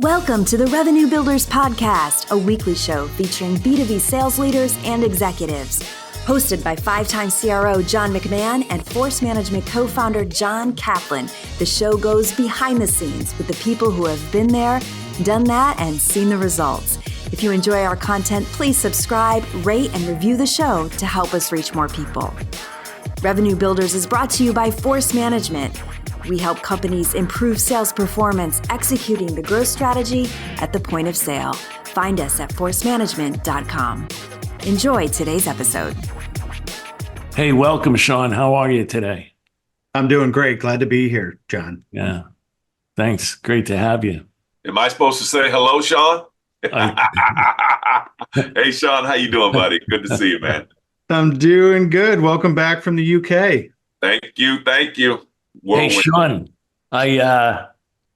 Welcome to the Revenue Builders Podcast, a weekly show featuring B2B sales leaders and executives. Hosted by five-time CRO John McMahon and Force Management co-founder John Kaplan, the show goes behind the scenes with the people who have been there, done that, and seen the results. If you enjoy our content, please subscribe, rate, and review the show to help us reach more people. Revenue Builders is brought to you by Force Management. We help companies improve sales performance, executing the growth strategy at the point of sale. Find us at forcemanagement.com. Enjoy today's episode. Hey, welcome, Sean. How are you today? I'm doing great. Glad to be here, John. Yeah, thanks. Great to have you. Am I supposed to say hello, Sean? Hey, Sean, how you doing, buddy? Good to see you, man. I'm doing good. Welcome back from the UK. Thank you. Hey, Sean, I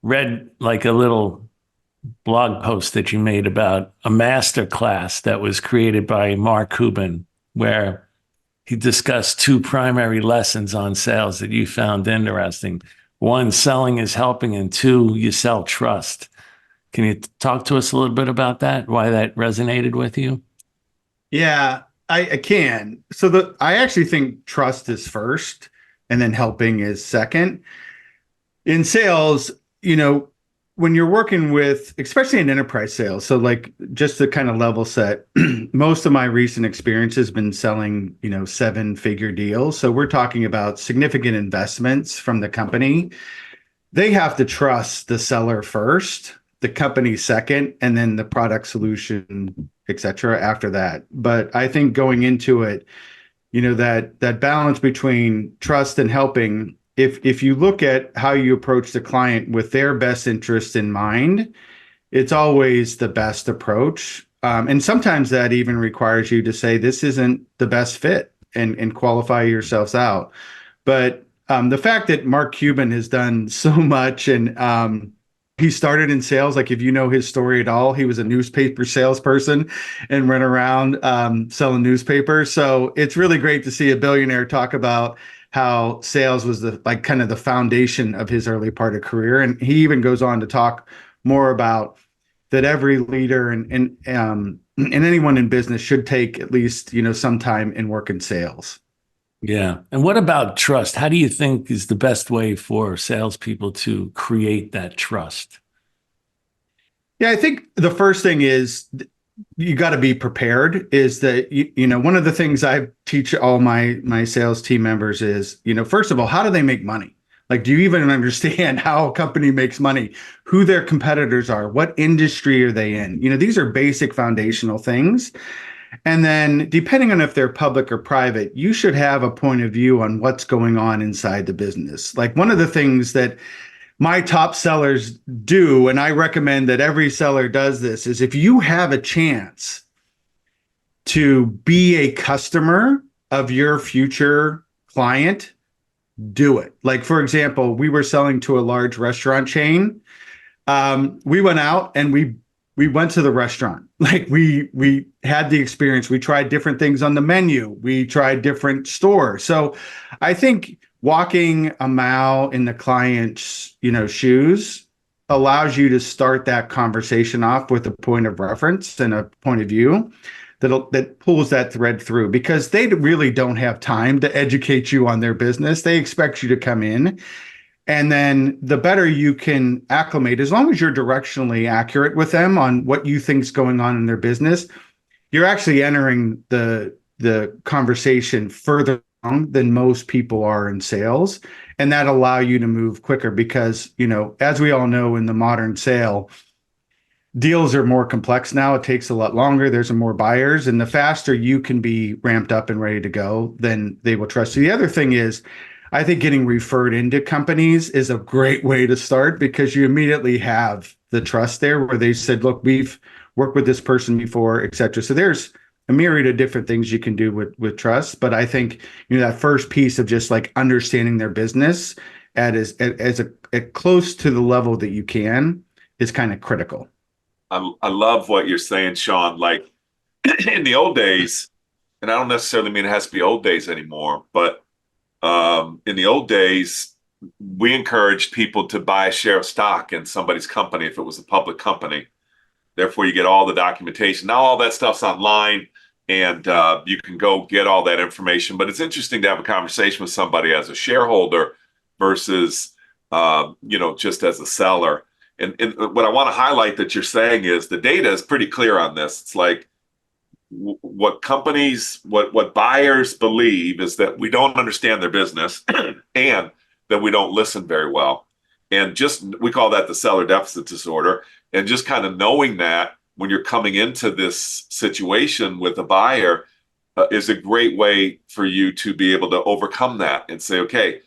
read like a little blog post that you made about a Masterclass that was created by Mark Cuban, where he discussed two primary lessons on sales that you found interesting. One, selling is helping, and two, you sell trust. Can you talk to us a little bit about that, why that resonated with you? Yeah, I can. So I actually think trust is first and then helping is second. In sales, when you're working with, especially in enterprise sales, so like just to kind of level set, most of my recent experience has been selling, seven-figure deals. So we're talking about significant investments from the company. They have to trust the seller first, the company second, and then the product solution, et cetera, after that. But I think going into it, that balance between trust and helping, if you look at how you approach the client with their best interest in mind, it's always the best approach. And sometimes that even requires you to say, this isn't the best fit and qualify yourselves out. But the fact that Mark Cuban has done so much and he started in sales, like if you know his story at all, he was a newspaper salesperson and went around selling newspapers. So it's really great to see a billionaire talk about how sales was the foundation of his early part of career. And he even goes on to talk more about that every leader and anyone in business should take at least, some time and work in sales. Yeah. And what about trust? How do you think is the best way for salespeople to create that trust? Yeah, I think the first thing is you got to be prepared. Is that, one of the things I teach all my sales team members is, first of all, how do they make money? Like, do you even understand how a company makes money, who their competitors are, what industry are they in? These are basic foundational things. And then depending on if they're public or private, you should have a point of view on what's going on inside the business. Like one of the things that my top sellers do, and I recommend that every seller does this, is if you have a chance to be a customer of your future client, do it. Like, for example, we were selling to a large restaurant chain. We went out and we went to the restaurant. Like we had the experience. We tried different things on the menu. We tried different stores. So I think walking a mile in the client's, shoes allows you to start that conversation off with a point of reference and a point of view that pulls that thread through, because they really don't have time to educate you on their business. They expect you to come in. And then the better you can acclimate, as long as you're directionally accurate with them on what you think is going on in their business, you're actually entering the conversation further along than most people are in sales. And that allow you to move quicker because, as we all know, in the modern sale, deals are more complex now. It takes a lot longer. There's more buyers. And the faster you can be ramped up and ready to go, then they will trust you. The other thing is, I think getting referred into companies is a great way to start because you immediately have the trust there where they said, look, we've worked with this person before, et cetera. So there's a myriad of different things you can do with trust. But I think, that first piece of just like understanding their business as close to the level that you can is kind of critical. I love what you're saying, Sean. Like in the old days, and I don't necessarily mean it has to be old days anymore, but in the old days, we encouraged people to buy a share of stock in somebody's company if it was a public company. Therefore, you get all the documentation. Now all that stuff's online, and you can go get all that information. But it's interesting to have a conversation with somebody as a shareholder versus, just as a seller. And what I want to highlight that you're saying is the data is pretty clear on this. It's like what buyers believe is that we don't understand their business and that we don't listen very well. And we call that the seller deficit disorder. And just kind of knowing that when you're coming into this situation with a buyer is a great way for you to be able to overcome that and say, okay,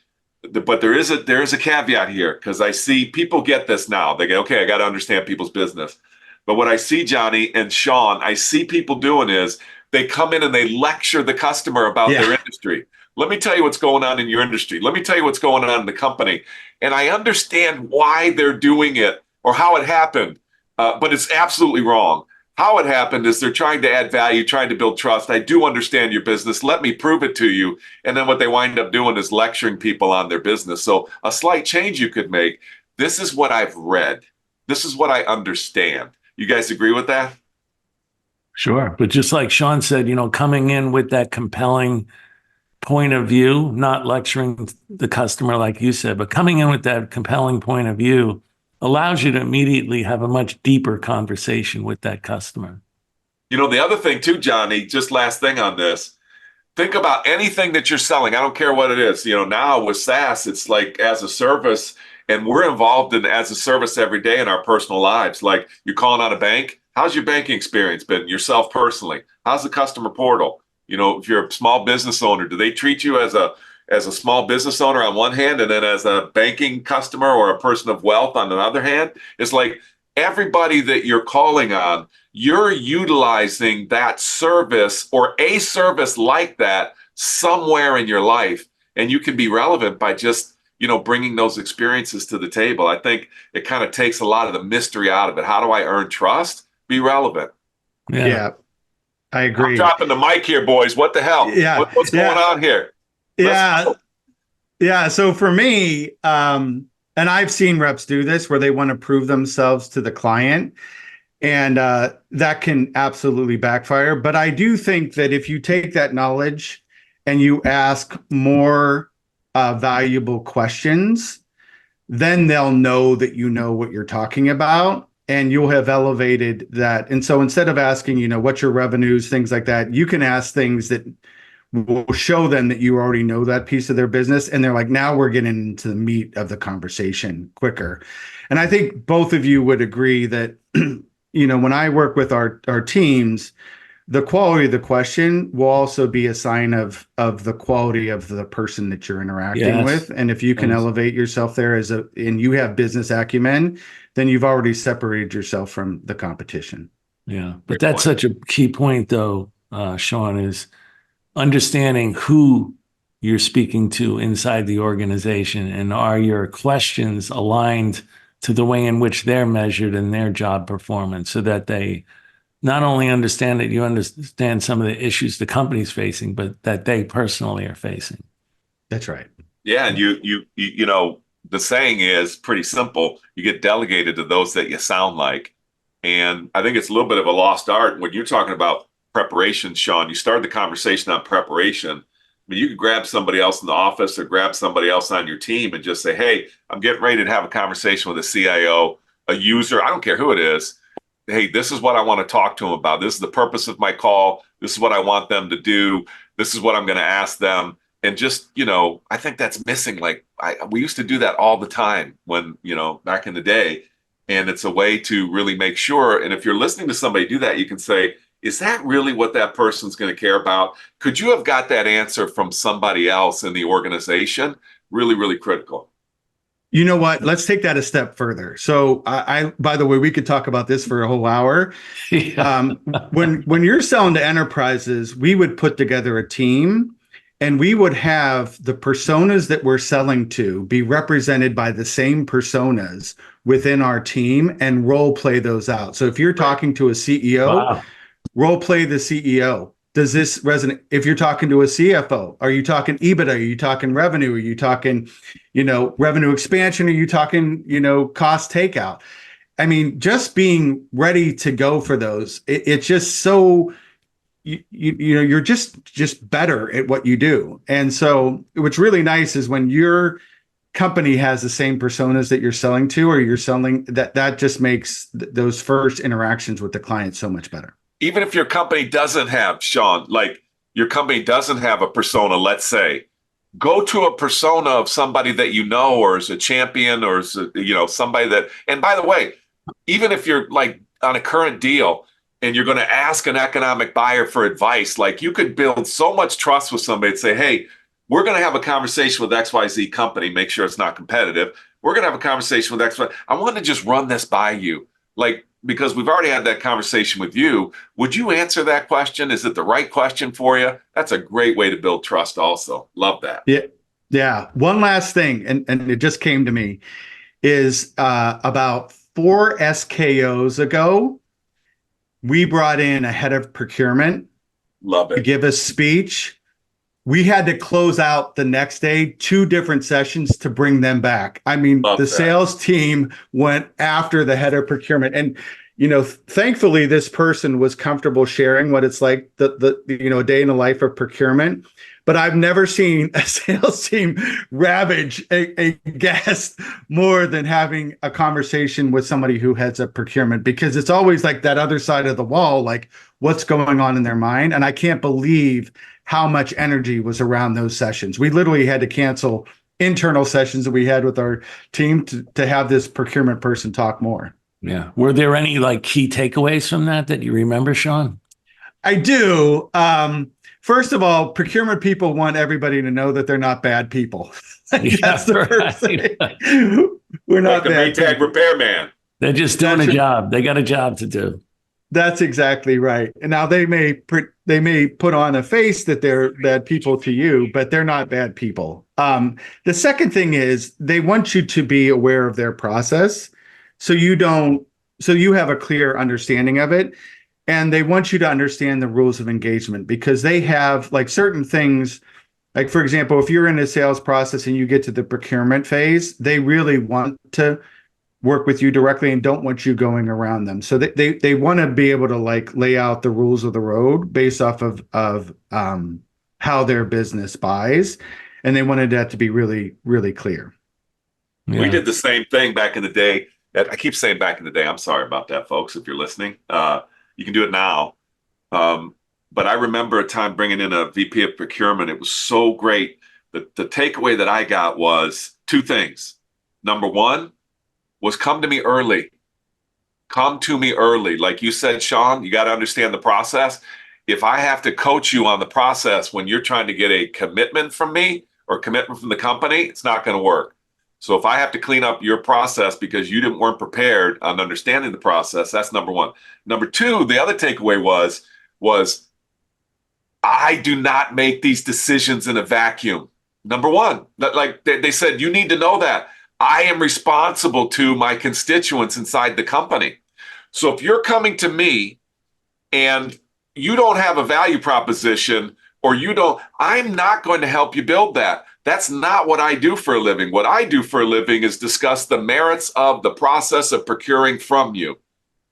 but there is a caveat here, because I see people get this now. They go, okay, I got to understand people's business. But what I see, Johnny and Sean, I see people doing is they come in and they lecture the customer about their industry. Let me tell you what's going on in your industry. Let me tell you what's going on in the company. And I understand why they're doing it or how it happened, but it's absolutely wrong. How it happened is they're trying to add value, trying to build trust. I do understand your business. Let me prove it to you. And then what they wind up doing is lecturing people on their business. So a slight change you could make. This is what I've read. This is what I understand. You guys agree with that? Sure. But just like Sean said, coming in with that compelling point of view, not lecturing the customer like you said, but coming in with that compelling point of view allows you to immediately have a much deeper conversation with that customer. The other thing too, Johnny, just last thing on this, think about anything that you're selling. I don't care what it is. Now with SaaS, it's like as a service, and we're involved in as a service every day in our personal lives. Like you're calling on a bank. How's your banking experience been yourself personally? How's the customer portal? If you're a small business owner, do they treat you as a small business owner on one hand, and then as a banking customer or a person of wealth on the other hand? It's like everybody that you're calling on, you're utilizing that service or a service like that somewhere in your life. And you can be relevant by just, bringing those experiences to the table. I think it kind of takes a lot of the mystery out of it. How do I earn trust? Be relevant. Yeah, I agree. I'm dropping the mic here, boys. What the hell? Yeah. What's going on here? Yeah. So for me, and I've seen reps do this where they want to prove themselves to the client, and that can absolutely backfire. But I do think that if you take that knowledge and you ask more valuable questions, then they'll know that you know what you're talking about, and you'll have elevated that. And so instead of asking, what's your revenues, things like that, you can ask things that will show them that you already know that piece of their business. And they're like, now we're getting into the meat of the conversation quicker. And I think both of you would agree that, when I work with our teams, the quality of the question will also be a sign of the quality of the person that you're interacting with. And if you can elevate yourself there and you have business acumen, then you've already separated yourself from the competition. Yeah. But that's such a key point though, Sean, is understanding who you're speaking to inside the organization, and are your questions aligned to the way in which they're measured in their job performance, so that they not only understand that you understand some of the issues the company's facing, but that they personally are facing. That's right. Yeah. And you the saying is pretty simple. You get delegated to those that you sound like. And I think it's a little bit of a lost art. When you're talking about preparation, Sean, you started the conversation on preparation. I mean, you could grab somebody else in the office or grab somebody else on your team and just say, hey, I'm getting ready to have a conversation with a CIO, a user, I don't care who it is. Hey, this is what I want to talk to them about. This is the purpose of my call. This is what I want them to do. This is what I'm going to ask them. And just, I think that's missing. Like we used to do that all the time when, back in the day. And it's a way to really make sure. And if you're listening to somebody do that, you can say, is that really what that person's going to care about? Could you have got that answer from somebody else in the organization? Really, really critical. You know what? Let's take that a step further. So I by the way, we could talk about this for a whole hour. When you're selling to enterprises, we would put together a team, and we would have the personas that we're selling to be represented by the same personas within our team and role play those out. So if you're talking to a CEO, role play the CEO. does this resonate? If you're talking to a CFO, are you talking EBITDA? Are you talking revenue? Are you talking, revenue expansion? Are you talking, cost takeout? I mean, just being ready to go for those, it's just so, you're just better at what you do. And so what's really nice is when your company has the same personas that you're selling to, or you're selling, that just makes those first interactions with the client so much better. Even if your company doesn't have, Sean, like your company doesn't have a persona, let's say, go to a persona of somebody that you know, or is a champion, or is somebody that, and by the way, even if you're like on a current deal and you're going to ask an economic buyer for advice, like you could build so much trust with somebody and say, hey, we're going to have a conversation with XYZ company, make sure it's not competitive. We're going to have a conversation with XYZ. I want to just run this by you. Like, because we've already had that conversation with you. Would you answer that question? Is it the right question for you? That's a great way to build trust also. Love that. Yeah. Yeah. One last thing, and it just came to me, is about 4 SKOs ago, we brought in a head of procurement. Love it. To give a speech. We had to close out the next day 2 different sessions to bring them back. I mean, the sales team went after the head of procurement, and thankfully this person was comfortable sharing what it's like the a day in the life of procurement. But I've never seen a sales team ravage a guest more than having a conversation with somebody who heads up procurement, because it's always like that other side of the wall, like what's going on in their mind. And I can't believe how much energy was around those sessions. We literally had to cancel internal sessions that we had with our team to have this procurement person talk more. Yeah. Were there any like key takeaways from that you remember, Sean? I do. First of all, procurement people want everybody to know that they're not bad people. That's the first thing. We're not like the Maytag repairman. They're just doing a job. They got a job to do. That's exactly right. And now they may put on a face that they're bad people to you, but they're not bad people. The second thing is they want you to be aware of their process, so you have a clear understanding of it. And they want you to understand the rules of engagement, because they have like certain things, like, for example, if you're in a sales process and you get to the procurement phase, they really want to work with you directly and don't want you going around them. So they want to be able to like lay out the rules of the road based off of how their business buys. And they wanted that to be really, really clear. Yeah. We did the same thing back in the day. I keep saying back in the day. I'm sorry about that, folks, if you're listening. You can do it now. But I remember a time bringing in a VP of procurement. It was so great. The takeaway that I got was 2 things. Number 1 was come to me early. Come to me early. Like you said, Sean, you got to understand the process. If I have to coach you on the process when you're trying to get a commitment from me or commitment from the company, it's not going to work. So if I have to clean up your process because you weren't prepared on understanding the process, that's number 1. Number 2, the other takeaway was I do not make these decisions in a vacuum. Number 1, like they said, you need to know that I am responsible to my constituents inside the company. So if you're coming to me and you don't have a value proposition, or I'm not going to help you build that. That's not what I do for a living. What I do for a living is discuss the merits of the process of procuring from you.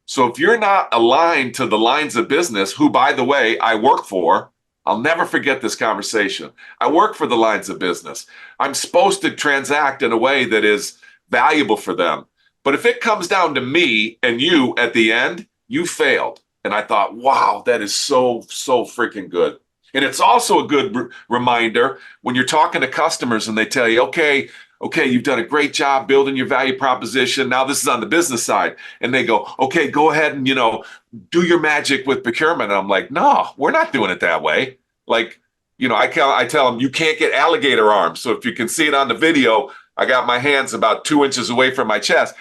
So if you're not aligned to the lines of business, who, by the way, I work for, I'll never forget this conversation. I work for the lines of business. I'm supposed to transact in a way that is valuable for them. But if it comes down to me and you at the end, you failed. And I thought, wow, that is so freaking good. And it's also a good reminder when you're talking to customers and they tell you, okay, you've done a great job building your value proposition. Now this is on the business side. And they go, okay, go ahead and, do your magic with procurement. And I'm like, no, we're not doing it that way. Like, I tell them you can't get alligator arms. So if you can see it on the video, I got my hands about 2 inches away from my chest.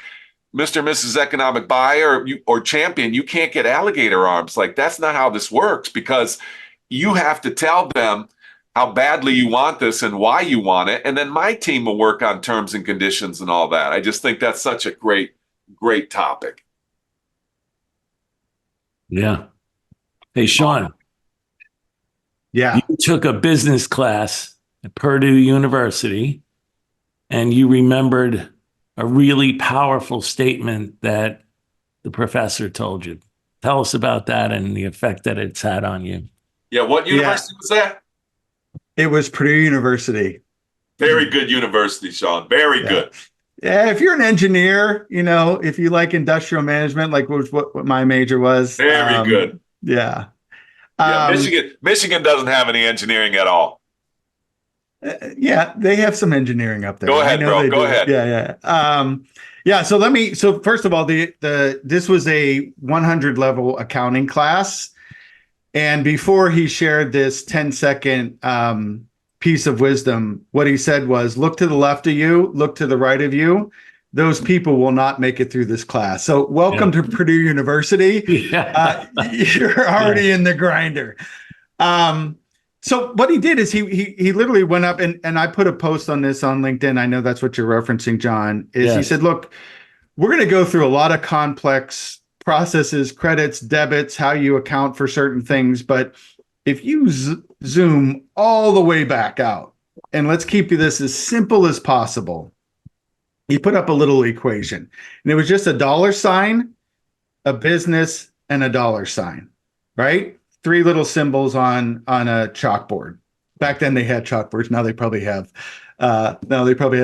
Mr. and Mrs. Economic Buyer or Champion, you can't get alligator arms. Like, that's not how this works, because you have to tell them how badly you want this and why you want it. And then my team will work on terms and conditions and all that. I just think that's such a great topic. Yeah. Hey, Sean, Yeah. You took a business class at Purdue University and you remembered a really powerful statement that the professor told you. Tell us about that and the effect that it's had on you. Yeah, what university was that? It was Purdue University. Very good university, Sean. Very good. Yeah, if you're an engineer, if you like industrial management, like what my major was. Very good. Yeah. Yeah, Michigan doesn't have any engineering at all. Yeah, they have some engineering up there. Go ahead, bro. Go ahead. Yeah. So first of all, this was a 100 level accounting class. And before he shared this 10-second piece of wisdom, what he said was, look to the left of you, look to the right of you. Those people will not make it through this class. So welcome to Purdue University. You're already in the grinder. So what he did is he literally went up and I put a post on this on LinkedIn. I know that's what you're referencing, John, He said, look, we're going to go through a lot of complex processes, credits, debits, how you account for certain things. But if you zoom all the way back out and let's keep this as simple as possible, he put up a little equation and it was just a dollar sign, a business, and a dollar sign, right? 3 little symbols on a chalkboard. Back then they had chalkboards. Now they probably have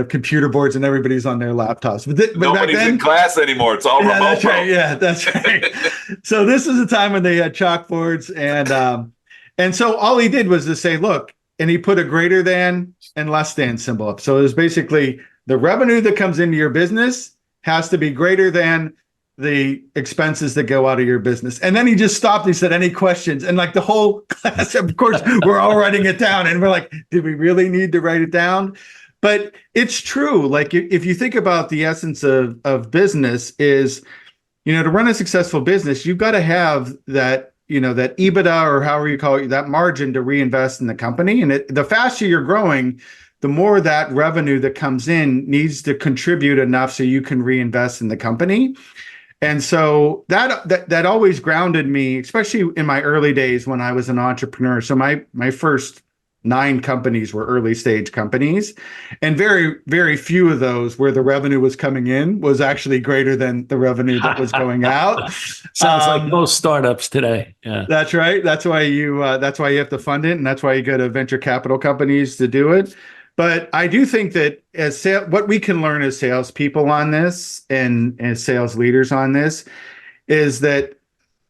computer boards and everybody's on their laptops. But nobody's in class anymore. It's all remote. That's right. Yeah, that's right. So this is a time when they had chalkboards and so all he did was to say, look, and he put a greater than and less than symbol up. So it was basically the revenue that comes into your business has to be greater than the expenses that go out of your business. And then he just stopped. He said, any questions? And like the whole class, of course, we're all writing it down. And we're like, did we really need to write it down? But it's true. Like if you think about the essence of business is, to run a successful business, you've got to have that, that EBITDA or however you call it, that margin to reinvest in the company. And the faster you're growing, the more that revenue that comes in needs to contribute enough so you can reinvest in the company. And so that always grounded me, especially in my early days when I was an entrepreneur. So my first 9 companies were early stage companies, and very, very few of those where the revenue was coming in was actually greater than the revenue that was going out. Sounds like most startups today. Yeah, that's right. That's why you have to fund it, and that's why you go to venture capital companies to do it. But I do think that what we can learn as salespeople on this and as sales leaders on this is that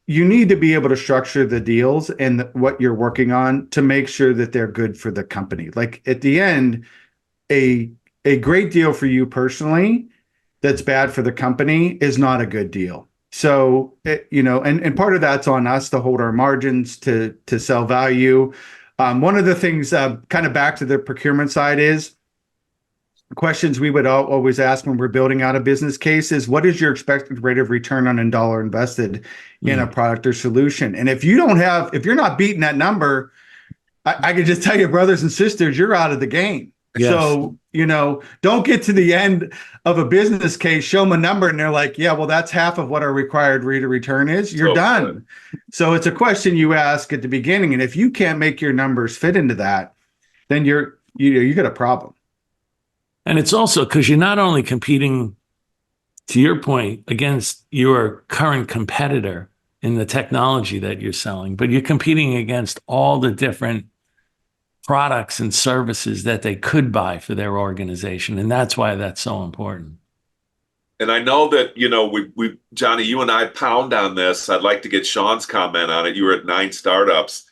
you need to be able to structure the deals and what you're working on to make sure that they're good for the company. Like at the end, a great deal for you personally that's bad for the company is not a good deal. So, and part of that's on us to hold our margins, to sell value. One of the things kind of back to the procurement side is questions we would always ask when we're building out a business case is, what is your expected rate of return on a dollar invested in a product or solution? And if you're not beating that number, I can just tell you, brothers and sisters, you're out of the game. Yes. So, don't get to the end of a business case, show them a number, and they're like, yeah, well, that's half of what our required rate of return is. You're done. Good. So it's a question you ask at the beginning. And if you can't make your numbers fit into that, then you got a problem. And it's also because you're not only competing, to your point, against your current competitor in the technology that you're selling, but you're competing against all the different products and services that they could buy for their organization. And that's why that's so important. And I know that, we Johnny, you and I pound on this. I'd like to get Sean's comment on it. You were at 9 startups.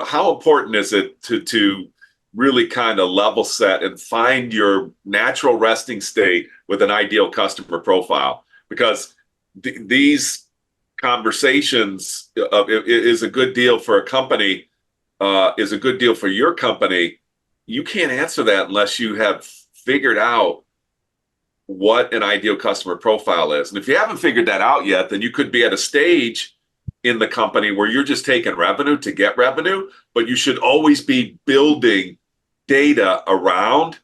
How important is it to really kind of level set and find your natural resting state with an ideal customer profile? Because these conversations is a good deal for a company, is a good deal for your company. You can't answer that unless you have figured out what an ideal customer profile is. And if you haven't figured that out yet, then you could be at a stage in the company where you're just taking revenue to get revenue, but you should always be building data around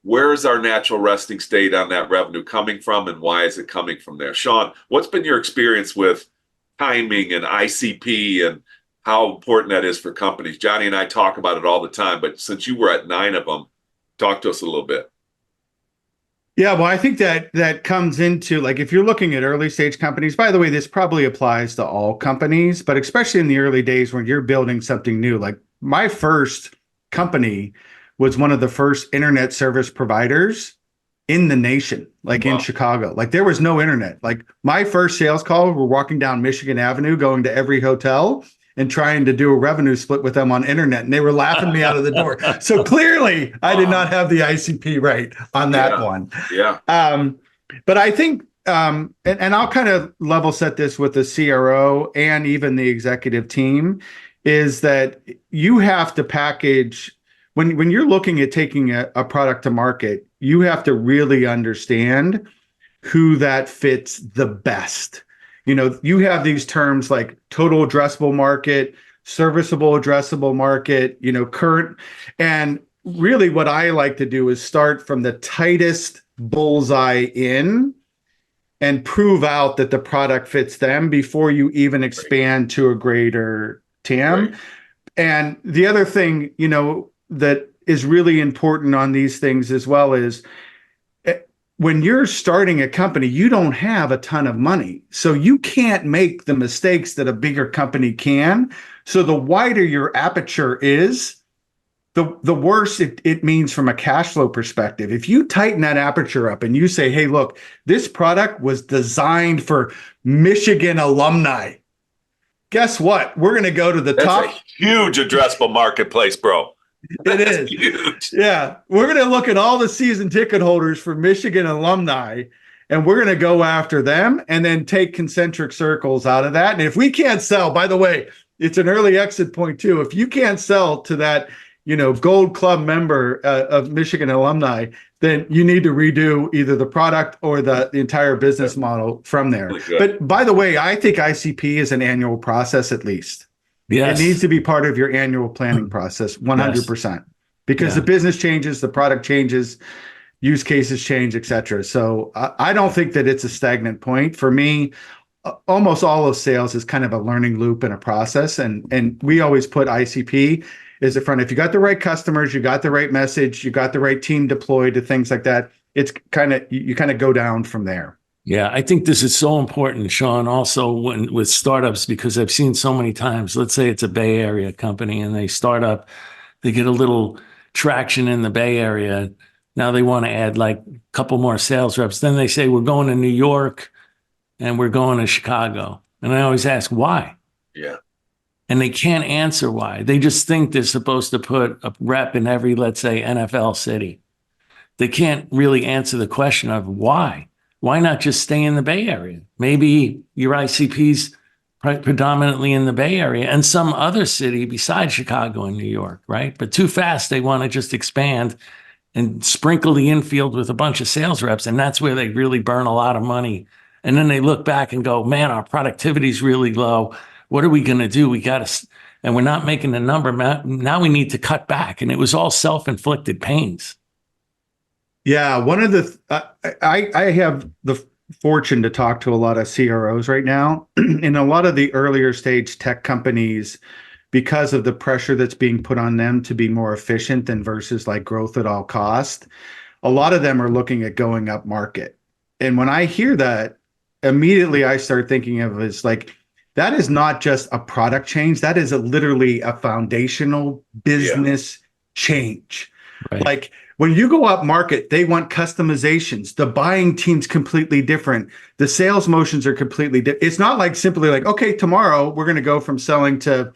where is our natural resting state on that revenue coming from and why is it coming from there? Sean, what's been your experience with timing and ICP and how important that is for companies. Johnny and I talk about it all the time, but since you were at 9 of them, talk to us a little bit. Yeah, well, I think that comes into, like, if you're looking at early stage companies, by the way, this probably applies to all companies, but especially in the early days when you're building something new. Like, my first company was one of the first internet service providers in the nation, like in Chicago. Like, there was no internet. Like, my first sales call, we're walking down Michigan Avenue, going to every hotel and trying to do a revenue split with them on internet. And they were laughing me out of the door. So clearly I did not have the ICP right on that one. Yeah. But I think, and I'll kind of level set this with the CRO and even the executive team, is that you have to package, when you're looking at taking a product to market, you have to really understand who that fits the best. You know, you have these terms like total addressable market, serviceable addressable market, you know, current. And really what I like to do is start from the tightest bullseye in and prove out that the product fits them before you even expand to a greater TAM. Right. And the other thing, you know, that is really important on these things as well is, when you're starting a company, you don't have a ton of money. So you can't make the mistakes that a bigger company can. So the wider your aperture is, the worse it means from a cash flow perspective. If you tighten that aperture up and you say, hey, look, this product was designed for Michigan alumni. Guess what? We're going to go to the top. That's a huge addressable marketplace, bro. It is huge. Yeah. We're going to look at all the season ticket holders for Michigan alumni, and we're going to go after them and then take concentric circles out of that. And if we can't sell, by the way, it's an early exit point too. If you can't sell to that, you know, gold club member of Michigan alumni, then you need to redo either the product or the entire business model from there. Really. But by the way, I think ICP is an annual process at least. Yes. It needs to be part of your annual planning process, 100%, because the business changes, the product changes, use cases change, et cetera. So I don't think that it's a stagnant point. For me, almost all of sales is kind of a learning loop and a process. And we always put ICP is the front. If you got the right customers, you got the right message, you got the right team deployed to things like that, it's kind of, you kind of go down from there. Yeah, I think this is so important, Sean, also with startups, because I've seen so many times, let's say it's a Bay Area company and they start up, they get a little traction in the Bay Area. Now they want to add like a couple more sales reps. Then they say, we're going to New York and we're going to Chicago. And I always ask, why? Yeah. And they can't answer why. They just think they're supposed to put a rep in every, let's say, NFL city. They can't really answer the question of why. Why not just stay in the Bay Area? Maybe your ICP's predominantly in the Bay Area and some other city besides Chicago and New York, right? But too fast, they want to just expand and sprinkle the infield with a bunch of sales reps. And that's where they really burn a lot of money. And then they look back and go, man, our productivity is really low. What are we going to do? We got to, and we're not making the number. Now we need to cut back. And it was all self-inflicted pains. Yeah, one of the I have the fortune to talk to a lot of CROs right now, in a lot of the earlier stage tech companies, because of the pressure that's being put on them to be more efficient than versus like growth at all cost. A lot of them are looking at going up market, and when I hear that, immediately I start thinking of it as like, that is not just a product change. That is literally a foundational business change. Right. Like, when you go up market, they want customizations. The buying team's completely different. The sales motions are completely different. It's not like simply like, okay, tomorrow we're going to go from selling to,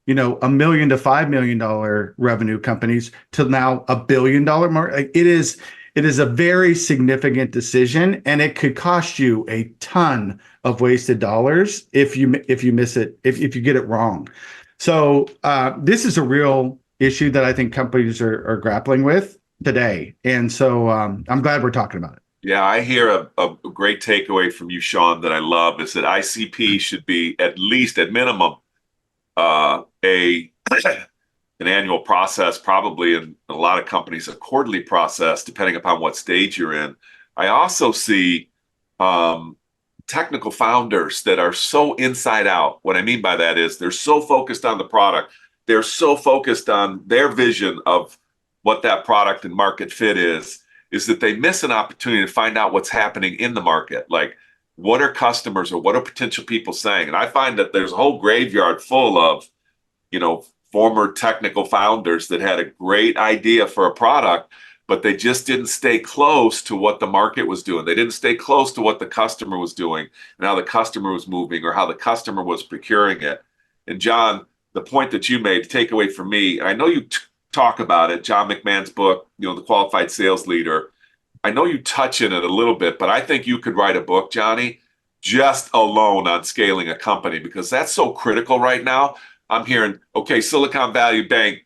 you know, $1 million to $5 million revenue companies to now $1 billion market. Like, it is a very significant decision, and it could cost you a ton of wasted dollars if you miss it, if you get it wrong. So this is a real issue that I think companies are grappling with today. And so I'm glad we're talking about it. Yeah, I hear a great takeaway from you, Sean, that I love is that ICP should be at least, at minimum, an annual process, probably in a lot of companies, a quarterly process, depending upon what stage you're in. I also see technical founders that are so inside out. What I mean by that is they're so focused on the product. They're so focused on their vision of what that product and market fit is that they miss an opportunity to find out what's happening in the market. Like, what are customers or what are potential people saying? And I find that there's a whole graveyard full of, former technical founders that had a great idea for a product, but they just didn't stay close to what the market was doing. They didn't stay close to what the customer was doing and how the customer was moving or how the customer was procuring it. And John, the point that you made, takeaway for me, I know you talk about it, John McMahon's book, The Qualified Sales Leader. I know you touch in it a little bit, but I think you could write a book, Johnny, just alone on scaling a company, because that's so critical right now. I'm hearing, okay, Silicon Valley Bank,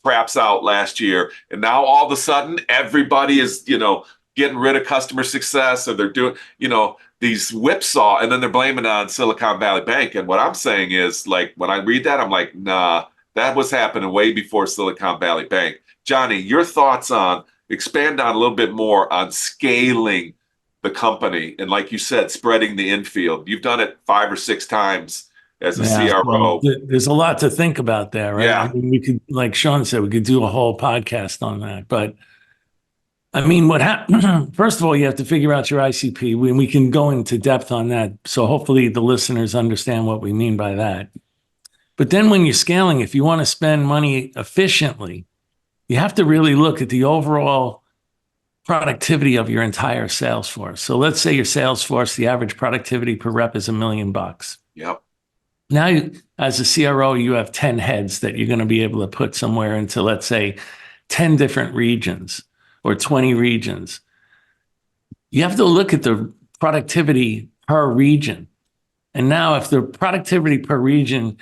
craps out last year. And now all of a sudden, everybody is, getting rid of customer success, or they're doing, these whipsaw, and then they're blaming it on Silicon Valley Bank. And what I'm saying is, like, when I read that, I'm like, nah, that was happening way before Silicon Valley Bank. Johnny, your thoughts on, expand on a little bit more on scaling the company. And like you said, spreading the infield. You've done it 5 or 6 times as a CRO. Well, there's a lot to think about there, right? Yeah. I mean, we could, like Sean said, we could do a whole podcast on that. But I mean, what happened? First of all, you have to figure out your ICP. We can go into depth on that. So hopefully the listeners understand what we mean by that. But then when you're scaling, if you want to spend money efficiently, you have to really look at the overall productivity of your entire sales force. So let's say your sales force, the average productivity per rep is $1 million. Yep. Now, as a CRO, you have 10 heads that you're going to be able to put somewhere into, let's say, 10 different regions or 20 regions. You have to look at the productivity per region. And now if the productivity per region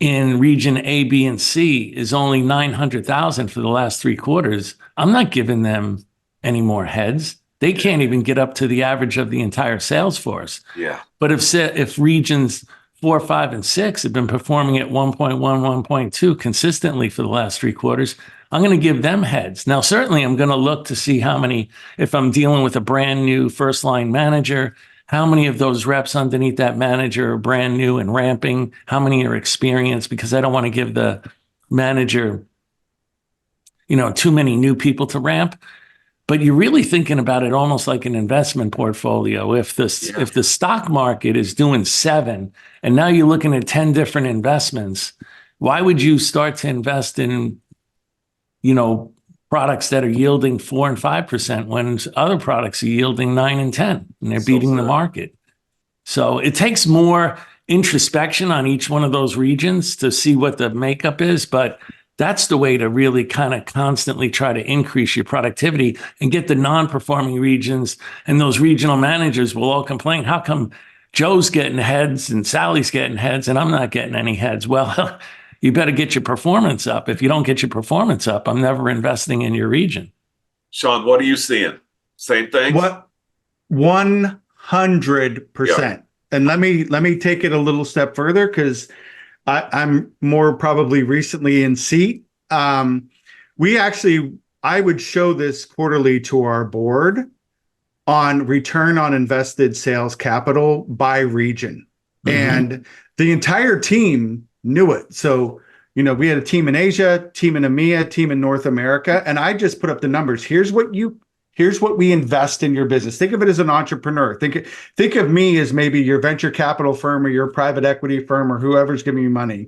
in region A, B, and C is only 900,000 for the last 3 quarters, I'm not giving them any more heads. They can't even get up to the average of the entire sales force. Yeah. But if regions 4, 5, and 6 have been performing at 1.1, 1.2 consistently for the last 3 quarters, I'm going to give them heads. Now, certainly I'm going to look to see how many, if I'm dealing with a brand new first line manager, how many of those reps underneath that manager are brand new and ramping, how many are experienced, because I don't want to give the manager, too many new people to ramp. But you're really thinking about it almost like an investment portfolio. If the stock market is doing 7 and now you're looking at 10 different investments, why would you start to invest in, products that are yielding 4 and 5% when other products are yielding 9 and 10 and they're beating the market? So it takes more introspection on each one of those regions to see what the makeup is, but that's the way to really kind of constantly try to increase your productivity and get the non-performing regions, and those regional managers will all complain, how come Joe's getting heads and Sally's getting heads and I'm not getting any heads? Well, you better get your performance up. If you don't get your performance up, I'm never investing in your region. Sean, what are you seeing? Same thing? What? 100%. Yeah. And let me take it a little step further, because I'm more probably recently in seat. I would show this quarterly to our board on return on invested sales capital by region. Mm-hmm. And the entire team knew it. So, we had a team in Asia, team in EMEA, team in North America, and I just put up the numbers. Here's what we invest in your business. Think of it as an entrepreneur. Think of me as maybe your venture capital firm or your private equity firm or whoever's giving you money.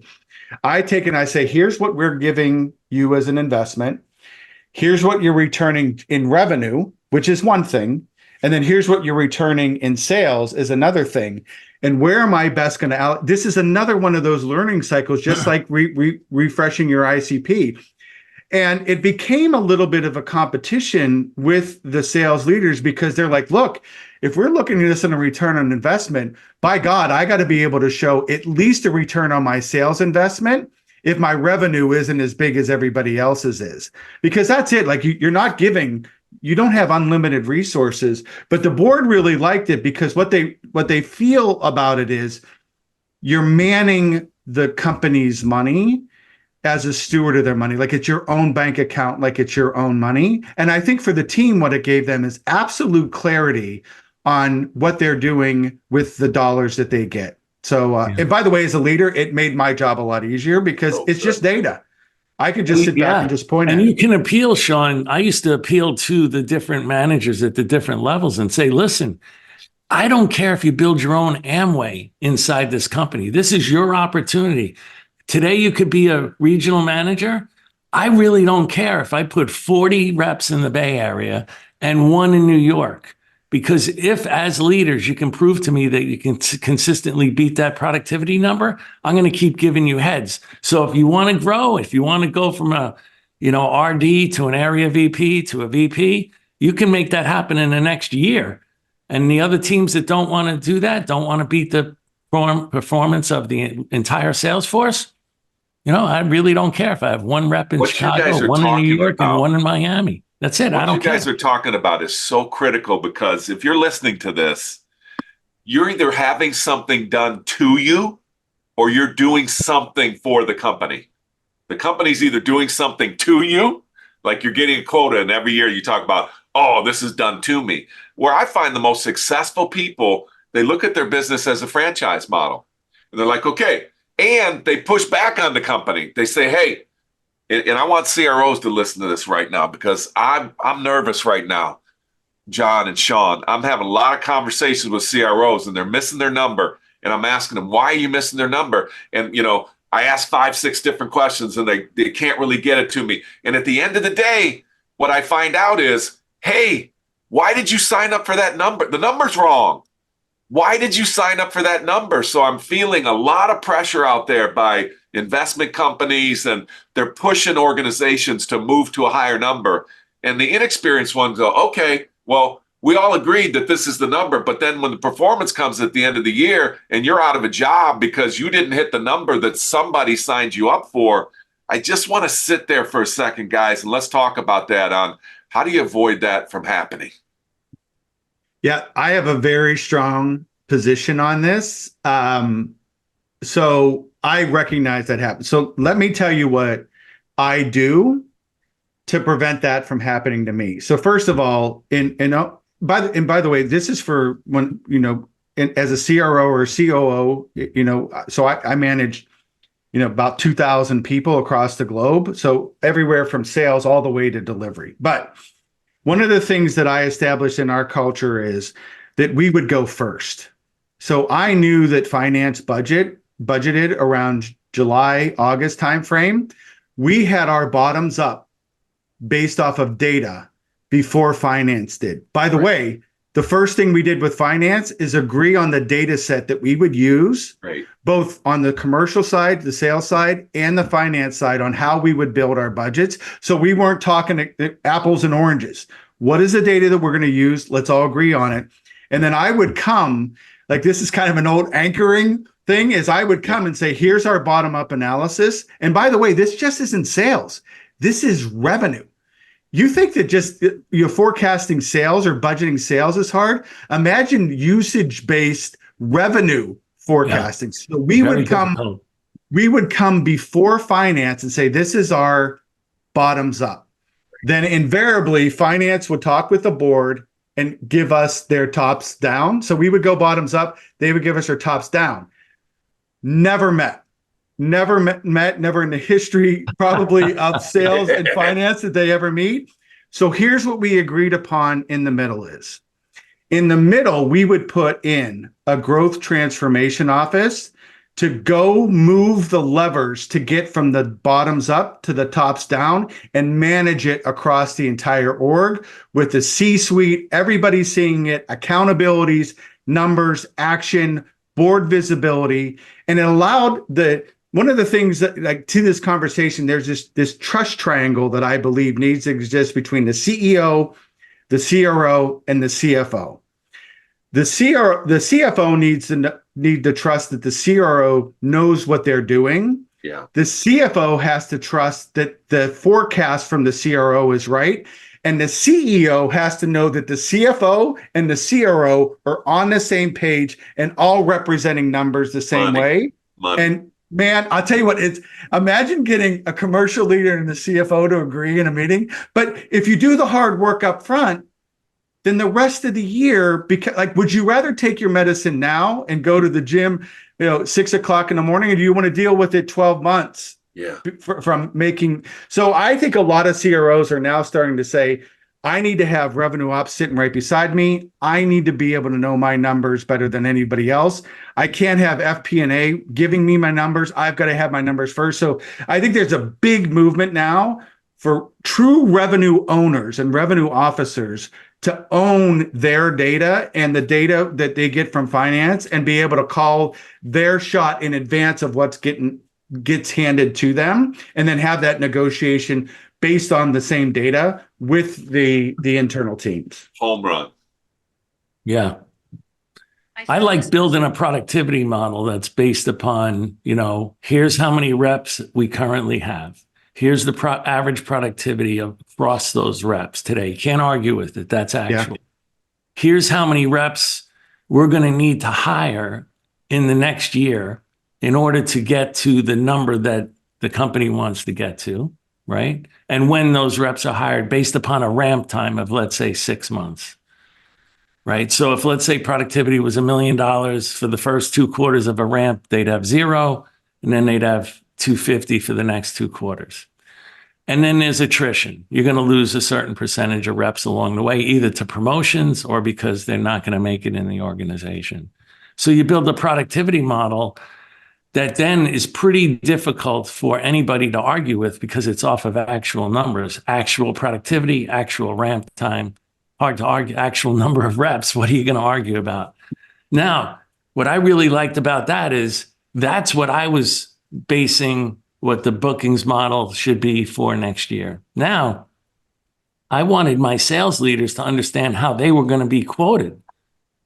I take and I say, here's what we're giving you as an investment. Here's what you're returning in revenue, which is one thing. And then here's what you're returning in sales is another thing. And where am I best going to this is another one of those learning cycles, just like refreshing your ICP. And it became a little bit of a competition with the sales leaders, because they're like, look, if we're looking at this in a return on investment, by God, I got to be able to show at least a return on my sales investment if my revenue isn't as big as everybody else's is. Because that's it. Like you don't have unlimited resources. But the board really liked it, because what they feel about it is you're manning the company's money as a steward of their money, like it's your own bank account, like it's your own money. And I think for the team, what it gave them is absolute clarity on what they're doing with the dollars that they get. So, and by the way, as a leader, it made my job a lot easier because it's just data. I could just sit back and just point at it. And you can appeal, Sean. I used to appeal to the different managers at the different levels and say, listen, I don't care if you build your own Amway inside this company. This is your opportunity. Today, you could be a regional manager. I really don't care if I put 40 reps in the Bay Area and 1 in New York. Because if, as leaders, you can prove to me that you can consistently beat that productivity number, I'm going to keep giving you heads. So if you want to grow, if you want to go from a, RD to an area VP to a VP, you can make that happen in the next year. And the other teams that don't want to do that, don't want to beat the performance of the entire sales force, I really don't care if I have 1 rep in Chicago, 1 in New York, and 1 in Miami. That's it. What you guys are talking about is so critical, because if you're listening to this, you're either having something done to you or you're doing something for the company. The company's either doing something to you, like you're getting a quota, and every year you talk about, oh, this is done to me. Where I find the most successful people, they look at their business as a franchise model. And they're like, okay, and they push back on the company. They say, hey, and I want CROs to listen to this right now, because I'm nervous right now, John and Sean. I'm having a lot of conversations with CROs, and they're missing their number. And I'm asking them, why are you missing their number? And, I ask 5, 6 different questions, and they can't really get it to me. And at the end of the day, what I find out is, hey, why did you sign up for that number? The number's wrong. Why did you sign up for that number? So I'm feeling a lot of pressure out there by investment companies, and they're pushing organizations to move to a higher number. And the inexperienced ones go, okay, well, we all agreed that this is the number. But then when the performance comes at the end of the year and you're out of a job because you didn't hit the number that somebody signed you up for, I just want to sit there for a second, guys, and let's talk about that on how do you avoid that from happening? Yeah, I have a very strong position on this. So I recognize that happens. So let me tell you what I do to prevent that from happening to me. So first of all, by the way, this is for when, as a CRO or COO, so I manage, about 2,000 people across the globe. So everywhere from sales all the way to delivery. But one of the things that I established in our culture is that we would go first. So I knew that finance budgeted around July, August timeframe. We had our bottoms up based off of data before finance did. By the way, the first thing we did with finance is agree on the data set that we would use, both on the commercial side, the sales side, and the finance side on how we would build our budgets. So we weren't talking apples and oranges. What is the data that we're going to use? Let's all agree on it. And then I would come, like this is kind of an old anchoring thing, is I would come and say, here's our bottom-up analysis. And by the way, this just isn't sales. This is revenue. You think that just you're forecasting sales or budgeting sales is hard? Imagine usage-based revenue forecasting. Yeah. So we would come before finance and say, this is our bottoms up. Then invariably finance would talk with the board and give us their tops down. So we would go bottoms up. They would give us their tops down. Never met, never in the history probably of sales and finance did they ever meet. So here's what we agreed upon in the middle is. In the middle, we would put in a growth transformation office to go move the levers to get from the bottoms up to the tops down and manage it across the entire org with the C-suite, everybody seeing it, accountabilities, numbers, action, board visibility. And it allowed one of the things that, like, to this conversation, there's this trust triangle that I believe needs to exist between the CEO, the CRO, and the CFO. The CFO need to trust that the CRO knows what they're doing. Yeah. The CFO has to trust that the forecast from the CRO is right. And the CEO has to know that the CFO and the CRO are on the same page and all representing numbers the same way. And man, I'll tell you what, imagine getting a commercial leader and the CFO to agree in a meeting. But if you do the hard work up front, then the rest of the year, because like, would you rather take your medicine now and go to the gym, 6 o'clock in the morning, or do you want to deal with it 12 months? Yeah. From making. So I think a lot of CROs are now starting to say, I need to have revenue ops sitting right beside me. I need to be able to know my numbers better than anybody else. I can't have FP&A giving me my numbers. I've got to have my numbers first. So I think there's a big movement now for true revenue owners and revenue officers to own their data and the data that they get from finance and be able to call their shot in advance of what gets handed to them, and then have that negotiation based on the same data with the internal teams. Home run. Yeah. I like building a productivity model that's based upon, here's how many reps we currently have. Here's the average productivity across those reps today. Can't argue with it. That's actual. Yeah. Here's how many reps we're going to need to hire in the next year in order to get to the number that the company wants to get to, right? And when those reps are hired based upon a ramp time of, let's say, 6 months, right? So if, let's say, productivity was $1 million for the first 2 quarters of a ramp, they'd have 0, and then they'd have 250 for the next 2 quarters. And then there's attrition. You're going to lose a certain percentage of reps along the way, either to promotions or because they're not going to make it in the organization. So you build a productivity model that then is pretty difficult for anybody to argue with because it's off of actual numbers, actual productivity, actual ramp time. Hard to argue, actual number of reps. What are you going to argue about? Now, what I really liked about that is that's what I was basing what the bookings model should be for next year. Now, I wanted my sales leaders to understand how they were going to be quoted.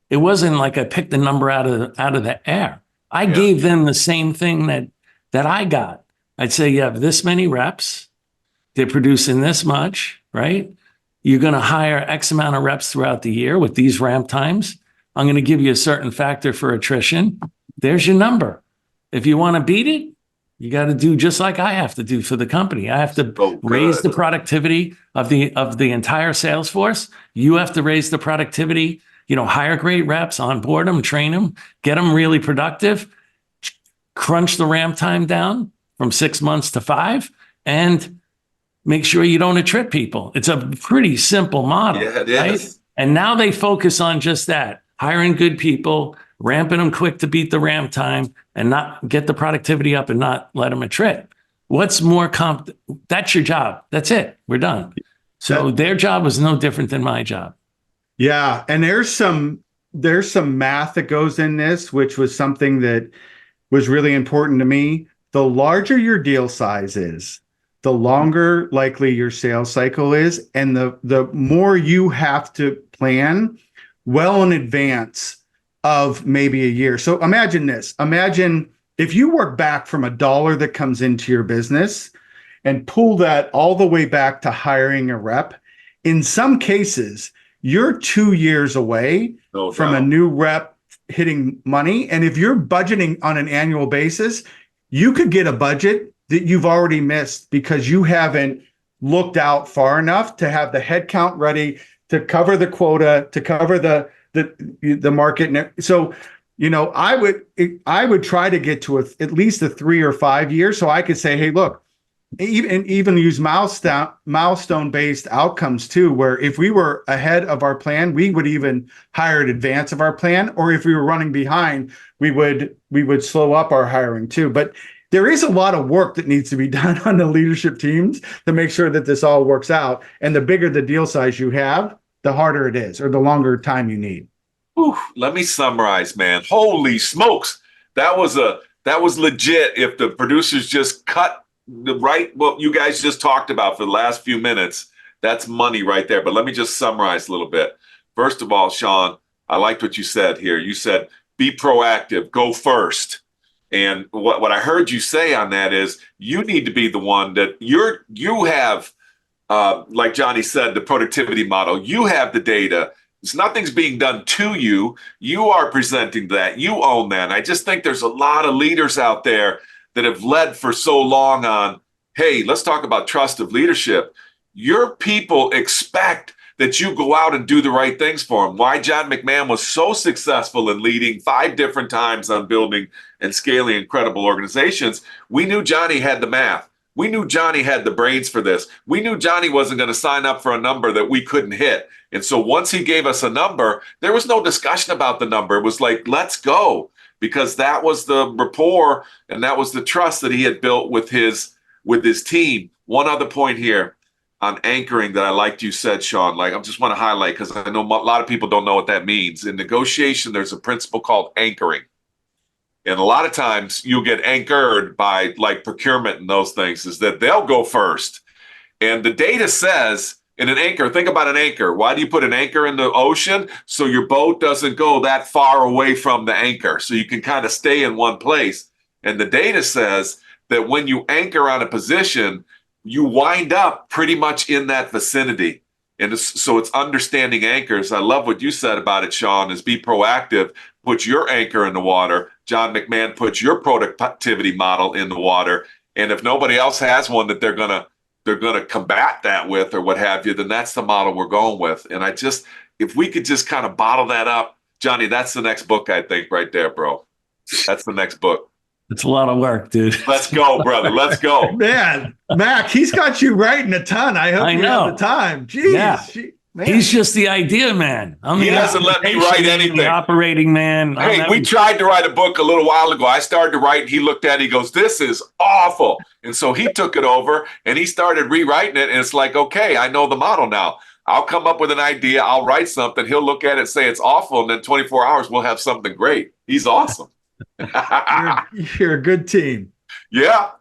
It wasn't like I picked a number out of the air. I gave them the same thing that I got. I'd say, you have this many reps. They're producing this much, right? You're going to hire X amount of reps throughout the year with these ramp times. I'm going to give you a certain factor for attrition. There's your number. If you want to beat it, you got to do just like I have to do for the company. I have to raise the productivity of the entire sales force. You have to raise the productivity, hire great reps, onboard them, train them, get them really productive, crunch the ramp time down from 6 months to 5, and make sure you don't attrit people. It's a pretty simple model. Yeah, it right? is. And now they focus on just that, hiring good people, ramping them quick to beat the ramp time, and not get the productivity up and not let them attrit. What's more that's your job. That's it. We're done. So their job was no different than my job. Yeah, and there's some math that goes in this, which was something that was really important to me. The larger your deal size is, the longer likely your sales cycle is, and the more you have to plan well in advance of maybe a year. So imagine this. Imagine if you work back from $1 that comes into your business and pull that all the way back to hiring a rep. In some cases, you're 2 years away from a new rep hitting money. And if you're budgeting on an annual basis, you could get a budget that you've already missed because you haven't looked out far enough to have the headcount ready to cover the quota, to cover the market. So, I would try to get to at least a 3 or 5 years so I could say, hey, look, even use milestone-based outcomes too, where if we were ahead of our plan, we would even hire in advance of our plan, or if we were running behind, we would slow up our hiring too. But there is a lot of work that needs to be done on the leadership teams to make sure that this all works out. And the bigger the deal size you have, the harder it is, or the longer time you need. Whew, let me summarize, man. Holy smokes. That was legit. If the producers just cut what you guys just talked about for the last few minutes, that's money right there. But let me just summarize a little bit. First of all, Sean, I liked what you said here. You said, be proactive, go first. And what I heard you say on that is you need to be the one that you have, like Johnny said, the productivity model. You have the data. Nothing's being done to you. You are presenting that. You own that. And I just think there's a lot of leaders out there that have led for so long on, hey, let's talk about trust of leadership. Your people expect that you go out and do the right things for them. Why John McMahon was so successful in leading 5 different times on building and scaling incredible organizations. We knew Johnny had the math. We knew Johnny had the brains for this. We knew Johnny wasn't going to sign up for a number that we couldn't hit. And so once he gave us a number, there was no discussion about the number. It was like, let's go, because that was the rapport and that was the trust that he had built with his team. One other point here on anchoring that I liked you said, Sean, like I just want to highlight, because I know a lot of people don't know what that means. In negotiation, there's a principle called anchoring. And a lot of times you'll get anchored by like procurement and those things, is that they'll go first. And the data says in an anchor, think about an anchor. Why do you put an anchor in the ocean? So your boat doesn't go that far away from the anchor. So you can kind of stay in one place. And the data says that when you anchor on a position, you wind up pretty much in that vicinity. And so it's understanding anchors. I love what you said about it, Sean, is be proactive, put your anchor in the water. John McMahon puts your productivity model in the water. And if nobody else has one that they're gonna combat that with or what have you, then that's the model we're going with. And if we could just kind of bottle that up, Johnny, that's the next book, I think, right there, bro. That's the next book. It's a lot of work, dude. Let's go, brother. Let's go. Man, Mac, he's got you writing a ton. I hope you have the time. Jeez. Yeah. He's just the idea man. He doesn't let me write anything. The operating man. Hey, we tried to write a book a little while ago. I started to write, and he looked at it, he goes, this is awful. And so he took it over, and he started rewriting it, and it's like, okay, I know the model now. I'll come up with an idea. I'll write something. He'll look at it and say it's awful, and then 24 hours, we'll have something great. He's awesome. You're a good team. Yeah.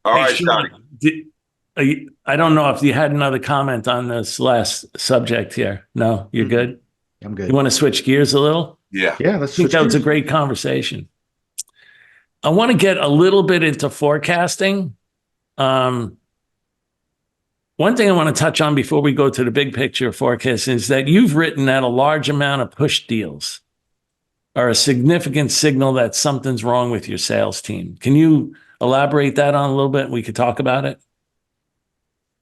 All right, Sean, Johnny. I don't know if you had another comment on this last subject here. No, you're good? I'm good. You want to switch gears a little? Yeah. Yeah, I think that was a great conversation. I want to get a little bit into forecasting. One thing I want to touch on before we go to the big picture of forecasting is that you've written that a large amount of push deals are a significant signal that something's wrong with your sales team. Can you elaborate that on a little bit? We could talk about it.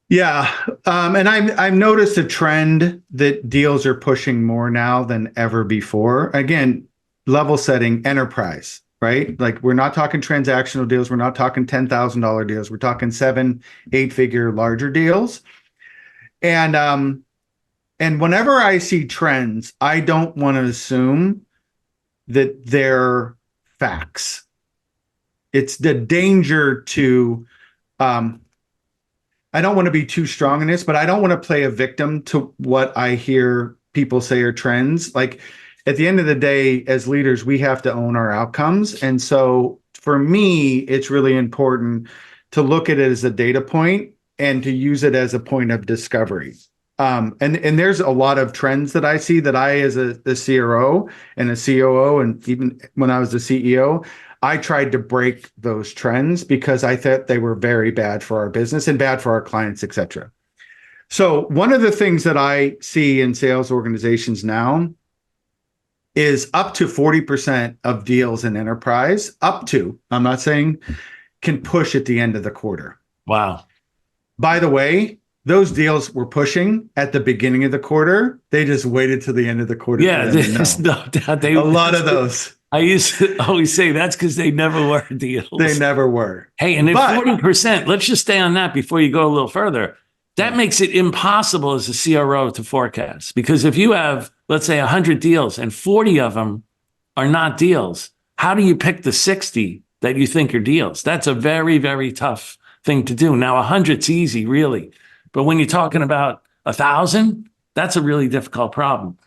Yeah. And I've noticed a trend that deals are pushing more now than ever before. Again, level setting enterprise, right? Like we're not talking transactional deals. We're not talking $10,000 deals. We're talking 7-8-figure larger deals. And whenever I see trends, I don't want to assume that they're facts. It's the danger to, I don't want to be too strong in this, but I don't want to play a victim to what I hear people say are trends. Like at the end of the day, as leaders, we have to own our outcomes. And so for me, it's really important to look at it as a data point and to use it as a point of discovery. And there's a lot of trends that I see that I, as a CRO and a COO, and even when I was the CEO, I tried to break those trends because I thought they were very bad for our business and bad for our clients, et cetera. So one of the things that I see in sales organizations now is up to 40% of deals in enterprise, I'm not saying, can push at the end of the quarter. Wow. By the way, those deals were pushing at the beginning of the quarter. They just waited till the end of the quarter. Yeah, there's no doubt. A lot of those. I used to always say that's because they never were deals. They never were. Hey, and at 40%, let's just stay on that before you go a little further. That makes it impossible as a CRO to forecast. Because if you have, let's say, 100 deals and 40 of them are not deals, how do you pick the 60 that you think are deals? That's a very, very tough thing to do. Now, 100's easy, really. But when you're talking about 1,000, that's a really difficult problem.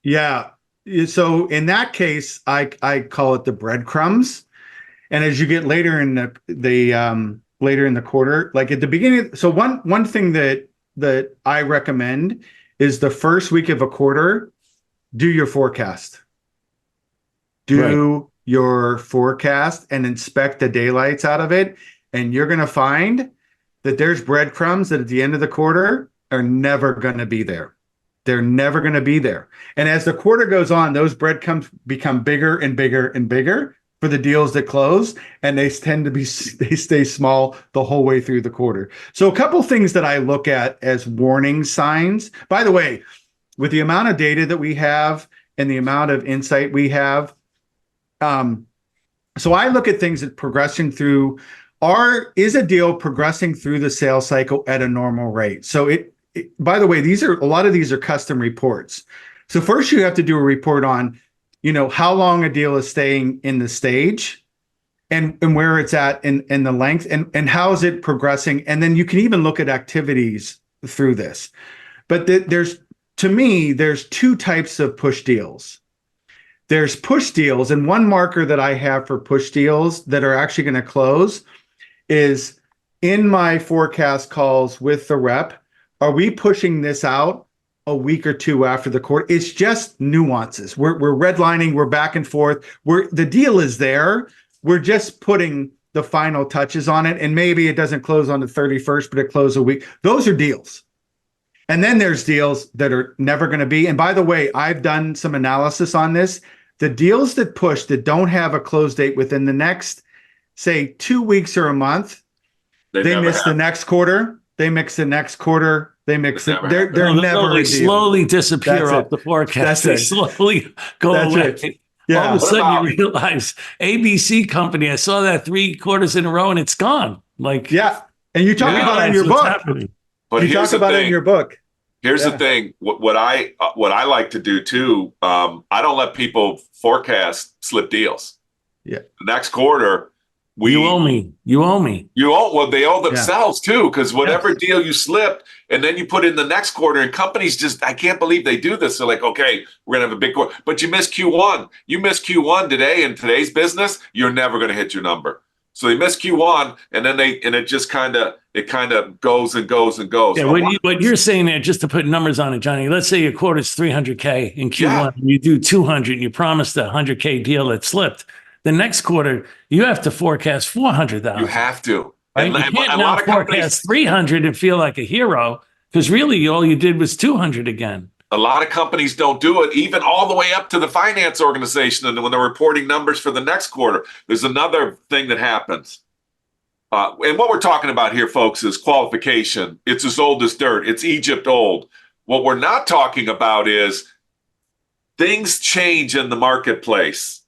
Yeah. So in that case, I call it the breadcrumbs. And as you get later in the quarter, like at the beginning, so one thing that I recommend is the first week of a quarter, do your forecast. Do your forecast and inspect the daylights out of it. And you're going to find that there's breadcrumbs that at the end of the quarter are never going to be there. They're never going to be there. And as the quarter goes on, those breadcrumbs become bigger and bigger and bigger for the deals that close, and they stay small the whole way through the quarter. So a couple things that I look at as warning signs. By the way, with the amount of data that we have and the amount of insight we have, so I look at things that progressing through. Is a deal progressing through the sales cycle at a normal rate? So by the way, a lot of these are custom reports. So first you have to do a report on, how long a deal is staying in the stage and where it's at in the length and how is it progressing. And then you can even look at activities through this. But there's two types of push deals. There's push deals, and one marker that I have for push deals that are actually going to close is in my forecast calls with the rep, are we pushing this out a week or two after the quarter? It's just nuances. We're redlining, we're back and forth. The deal is there. We're just putting the final touches on it. And maybe it doesn't close on the 31st, but it closes a week. Those are deals. And then there's deals that are never going to be. And by the way, I've done some analysis on this. The deals that push that don't have a close date within the next, say, 2 weeks or a month, they miss the next quarter. They mix the next quarter. They mix it. They're never they slowly disappear off the forecast. They slowly go away. Yeah. All of a sudden you realize ABC company, I saw that 3 quarters in a row and it's gone. Like, yeah. And you talk about it in your book. Happening. But you talk about it in your book. Here's the thing. What I like to do too, I don't let people forecast slip deals. Yeah. The next quarter, you owe me. Well, they owe themselves too, because whatever deal you slipped and then you put in the next quarter, and companies I can't believe they do this. They're like, okay, we're going to have a big quarter, but you missed Q1. You missed Q1 today in today's business, you're never going to hit your number. So they miss Q1 and then it just kind of goes and goes and goes. Yeah, what you're saying there, just to put numbers on it, Johnny, let's say your quarter's 300K in Q1, and you do 200 and you promised a 100K deal that slipped. The next quarter, you have to forecast 400,000. You have to. Right? You can't now forecast 300 and feel like a hero, because really all you did was 200 again. A lot of companies don't do it, even all the way up to the finance organization. And when they're reporting numbers for the next quarter, there's another thing that happens. And what we're talking about here, folks, is qualification. It's as old as dirt. It's Egypt old. What we're not talking about is things change in the marketplace.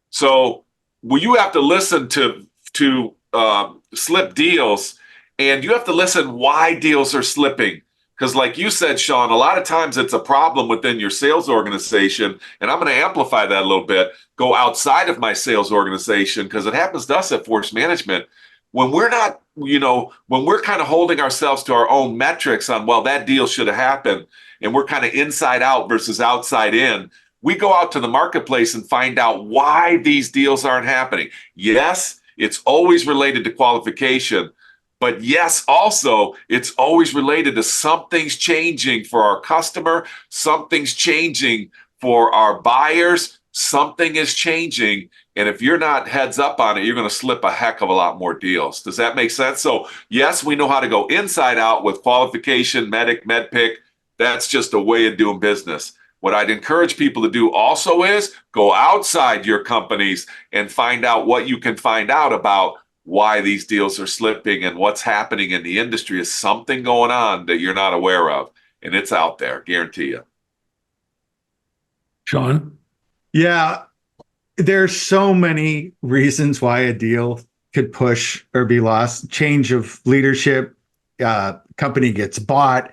So you have to listen to slip deals, and you have to listen why deals are slipping. Because like you said, Sean, a lot of times it's a problem within your sales organization. And I'm going to amplify that a little bit, go outside of my sales organization, because it happens to us at Force Management. When we're not, when we're kind of holding ourselves to our own metrics on, well, that deal should have happened, and we're kind of inside out versus outside in, we go out to the marketplace and find out why these deals aren't happening. Yes, it's always related to qualification, but yes, also it's always related to something's changing for our customer, something's changing for our buyers, something is changing. And if you're not heads up on it, you're going to slip a heck of a lot more deals. Does that make sense? So yes, we know how to go inside out with qualification, MedPick. That's just a way of doing business. What I'd encourage people to do also is go outside your companies and find out what you can find out about why these deals are slipping and what's happening in the industry. Is something going on that you're not aware of, and it's out there, guarantee you. Sean? Yeah, there's so many reasons why a deal could push or be lost. Change of leadership, company gets bought,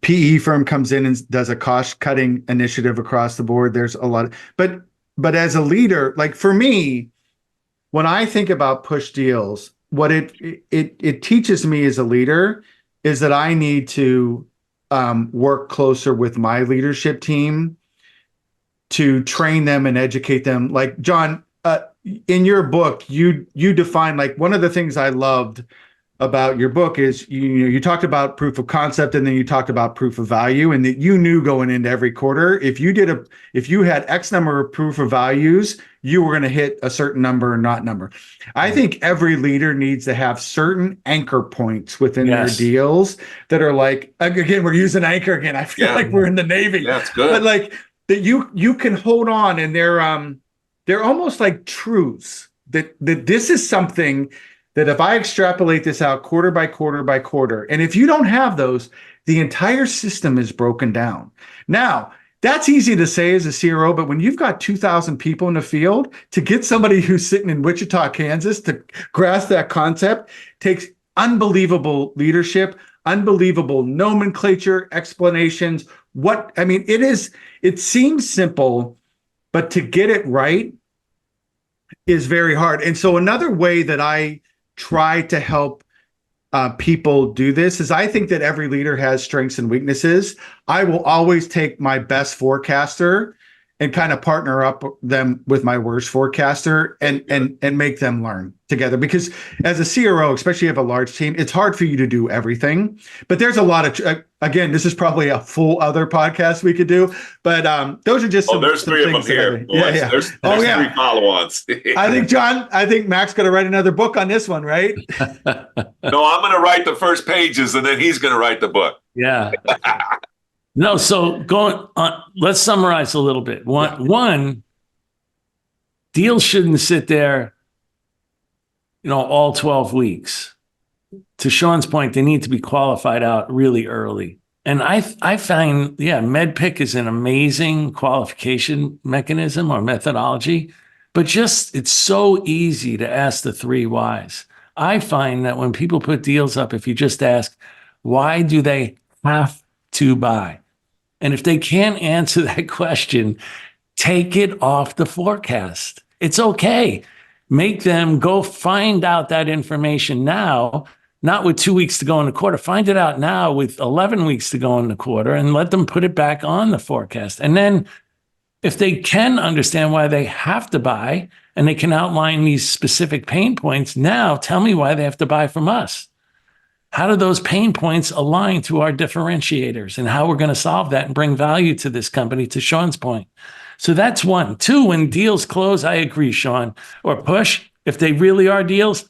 PE firm comes in and does a cost-cutting initiative across the board. There's a lot, but as a leader, like for me, when I think about push deals, what it teaches me as a leader is that I need to work closer with my leadership team to train them and educate them. Like John, in your book, you define, like, one of the things I loved about your book is you talked about proof of concept, and then you talked about proof of value, and that you knew going into every quarter, if you had X number of proof of values, you were going to hit a certain number or not number. I think every leader needs to have certain anchor points within their deals that are like, again, we're using anchor again. I feel like we're in the Navy. Yeah, it's good. But like that you can hold on, and they're they're almost like truths that this is something that if I extrapolate this out quarter by quarter by quarter, and if you don't have those, the entire system is broken down. Now, that's easy to say as a CRO, but when you've got 2,000 people in the field, to get somebody who's sitting in Wichita, Kansas to grasp that concept takes unbelievable leadership, unbelievable nomenclature, explanations. It seems simple, but to get it right is very hard. And so another way that I try to help people do this is I think that every leader has strengths and weaknesses. I will always take my best forecaster and kind of partner up them with my worst forecaster and make them learn together. Because as a CRO, especially if you have a large team, it's hard for you to do everything. But there's a lot of, again, this is probably a full other podcast we could do. But those are just there's three of them here. There's three follow-ons. I think Mac's going to write another book on this one, right? No, I'm going to write the first pages and then he's going to write the book. Yeah. No, so going on, let's summarize a little bit. One, deals shouldn't sit there, all 12 weeks. To Sean's point, they need to be qualified out really early. And I find, MedPick is an amazing qualification mechanism or methodology, but it's so easy to ask the 3 whys. I find that when people put deals up, if you just ask, why do they have to buy? And if they can't answer that question, take it off the forecast. It's okay. Make them go find out that information now, not with 2 weeks to go in the quarter. Find it out now with 11 weeks to go in the quarter and let them put it back on the forecast. And then if they can understand why they have to buy and they can outline these specific pain points, now tell me why they have to buy from us. How do those pain points align to our differentiators and how we're going to solve that and bring value to this company, to Sean's point? So that's one. 2, when deals close, I agree, Sean, or push, if they really are deals,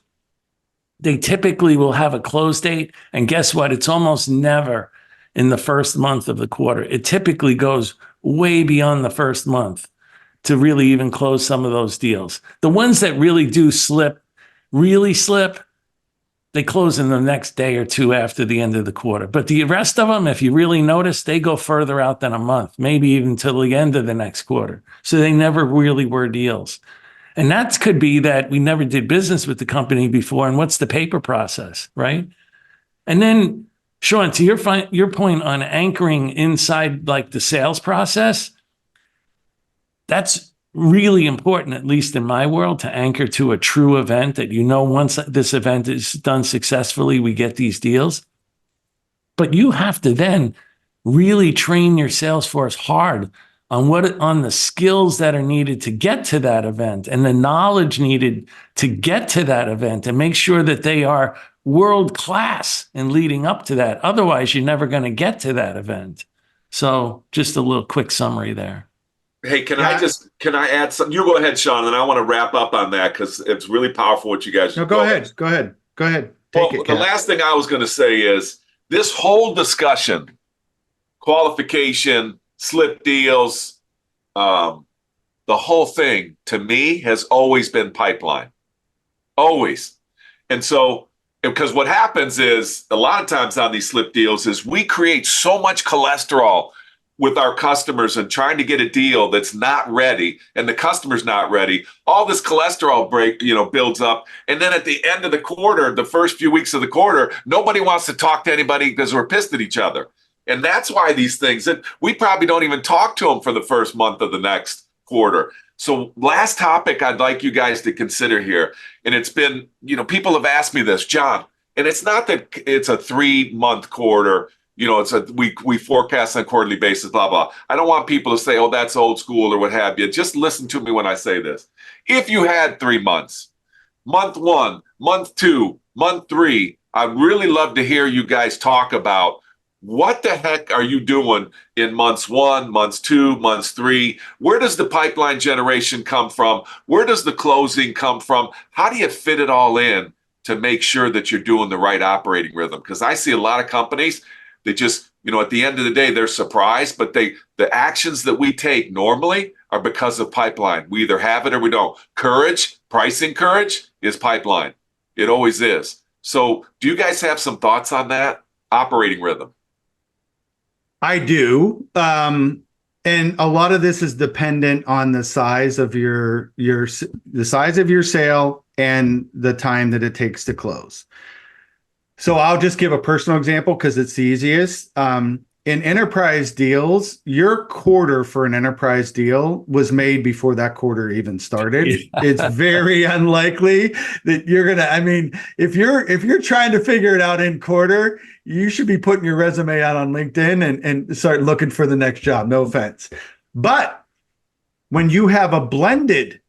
they typically will have a close date. And guess what? It's almost never in the first month of the quarter. It typically goes way beyond the first month to really even close some of those deals. The ones that really do really slip, they close in the next day or 2 after the end of the quarter. But the rest of them, if you really notice, they go further out than a month, maybe even till the end of the next quarter. So they never really were deals. And that could be that we never did business with the company before. And what's the paper process, right? And then, Sean, to your point on anchoring inside like the sales process, that's really important, at least in my world, to anchor to a true event that, once this event is done successfully, we get these deals. But you have to then really train your sales force hard on the skills that are needed to get to that event and the knowledge needed to get to that event and make sure that they are world class in leading up to that. Otherwise, you're never going to get to that event. So just a little quick summary there. Hey, can I add something? You go ahead, Sean, and I want to wrap up on that because it's really powerful what you guys. No, go ahead. The last thing I was going to say is this whole discussion, qualification, slip deals, the whole thing to me has always been pipeline, always. And so, because what happens is a lot of times on these slip deals is we create so much cholesterol with our customers and trying to get a deal that's not ready and the customer's not ready. All this cholesterol builds up. And then at the end of the quarter, the first few weeks of the quarter, nobody wants to talk to anybody because we're pissed at each other. And that's why these things that we probably don't even talk to them for the first month of the next quarter. So last topic I'd like you guys to consider here. And it's been, people have asked me this, John, and it's not that it's a 3-month quarter. We forecast on a quarterly basis, blah, blah. I don't want people to say, oh, that's old school or what have you. Just listen to me when I say this. If you had 3 months, month 1, month 2, month 3, I'd really love to hear you guys talk about what the heck are you doing in months 1, months 2, months 3? Where does the pipeline generation come from? Where does the closing come from? How do you fit it all in to make sure that you're doing the right operating rhythm? Because I see a lot of companies, They just, at the end of the day, they're surprised, but the actions that we take normally are because of pipeline. We either have it or we don't. Courage, pricing courage is pipeline. It always is. So do you guys have some thoughts on that? Operating rhythm. I do. And a lot of this is dependent on the size of the size of your sale and the time that it takes to close. So I'll just give a personal example because it's the easiest. In enterprise deals, your quarter for an enterprise deal was made before that quarter even started. Yeah. It's very unlikely that you're gonna. I mean, if you're trying to figure it out in quarter, you should be putting your resume out on LinkedIn and start looking for the next job. No offense, but when you have a blended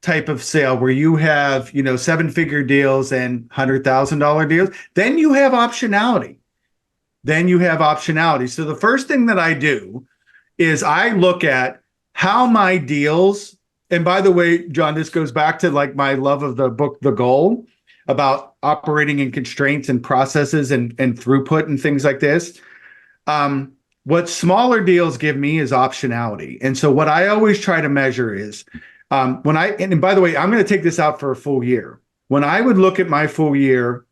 type of sale where you have, 7-figure deals and $100,000 deals, then you have optionality. So the first thing that I do is I look at how my deals, and by the way, John, this goes back to like my love of the book, The Goal, about operating in constraints and processes and throughput and things like this. What smaller deals give me is optionality. And so what I always try to measure is, and by the way, I'm going to take this out for a full year. When I would look at my full year,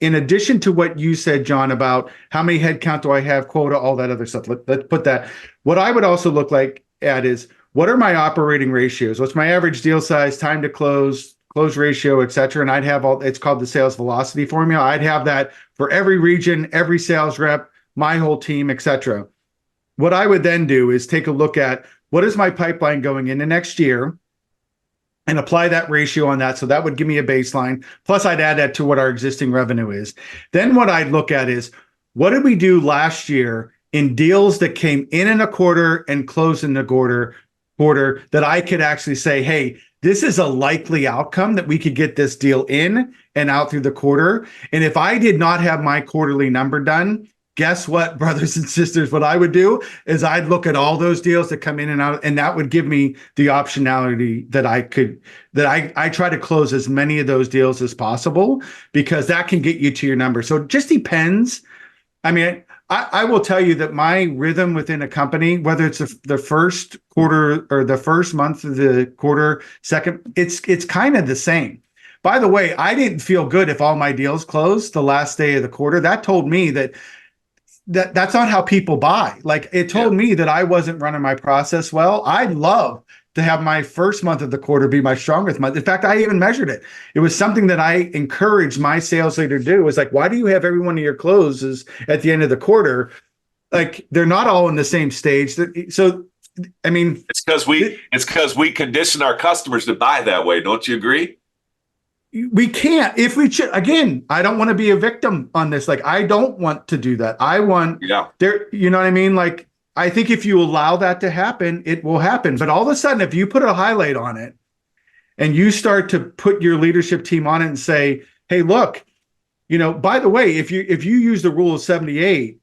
in addition to what you said, John, about how many headcount do I have, quota, all that other stuff, let's put that. What I would also look at is, what are my operating ratios? What's my average deal size, time to close ratio, et cetera? And I'd have it's called the sales velocity formula. I'd have that for every region, every sales rep, my whole team, et cetera. What I would then do is take a look at what is my pipeline going into next year, and apply that ratio on that. So that would give me a baseline. Plus I'd add that to what our existing revenue is. Then what I'd look at is, what did we do last year in deals that came in a quarter and closed in the quarter that I could actually say, hey, this is a likely outcome that we could get this deal in and out through the quarter. And if I did not have my quarterly number done, guess what, brothers and sisters? What I would do is I'd look at all those deals that come in and out, and that would give me the optionality that I try to close as many of those deals as possible, because that can get you to your number. So it just depends. I mean, I will tell you that my rhythm within a company, whether it's the first quarter or the first month of the quarter, second, it's kind of the same. By the way, I didn't feel good if all my deals closed the last day of the quarter. That told me that's not how people buy. Like, it told me that I wasn't running my process well. I'd love to have my first month of the quarter be my strongest month. In fact, I even measured it. It was something that I encouraged my sales leader to do. It was like, why do you have every one of your closes at the end of the quarter? Like, they're not all in the same stage. So, I mean, it's because we condition our customers to buy that way. Don't you agree? We can't. If we again, I don't want to be a victim on this. Like, I don't want to do that. I want there. You know what I mean? Like, I think if you allow that to happen, it will happen. But all of a sudden, if you put a highlight on it and you start to put your leadership team on it and say, hey, look, by the way, if you use the rule of 78,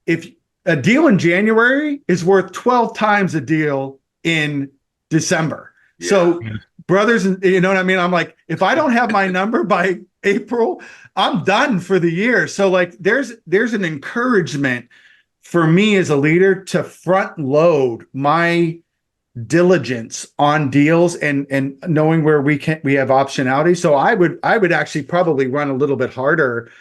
if a deal in January is worth 12 times a deal in December. Yeah. So brothers, you know what I mean? I'm like, if I don't have my number by April, I'm done for the year. So like, there's an encouragement for me as a leader to front load my diligence on deals and knowing where we have optionality. So I would actually probably run a little bit harder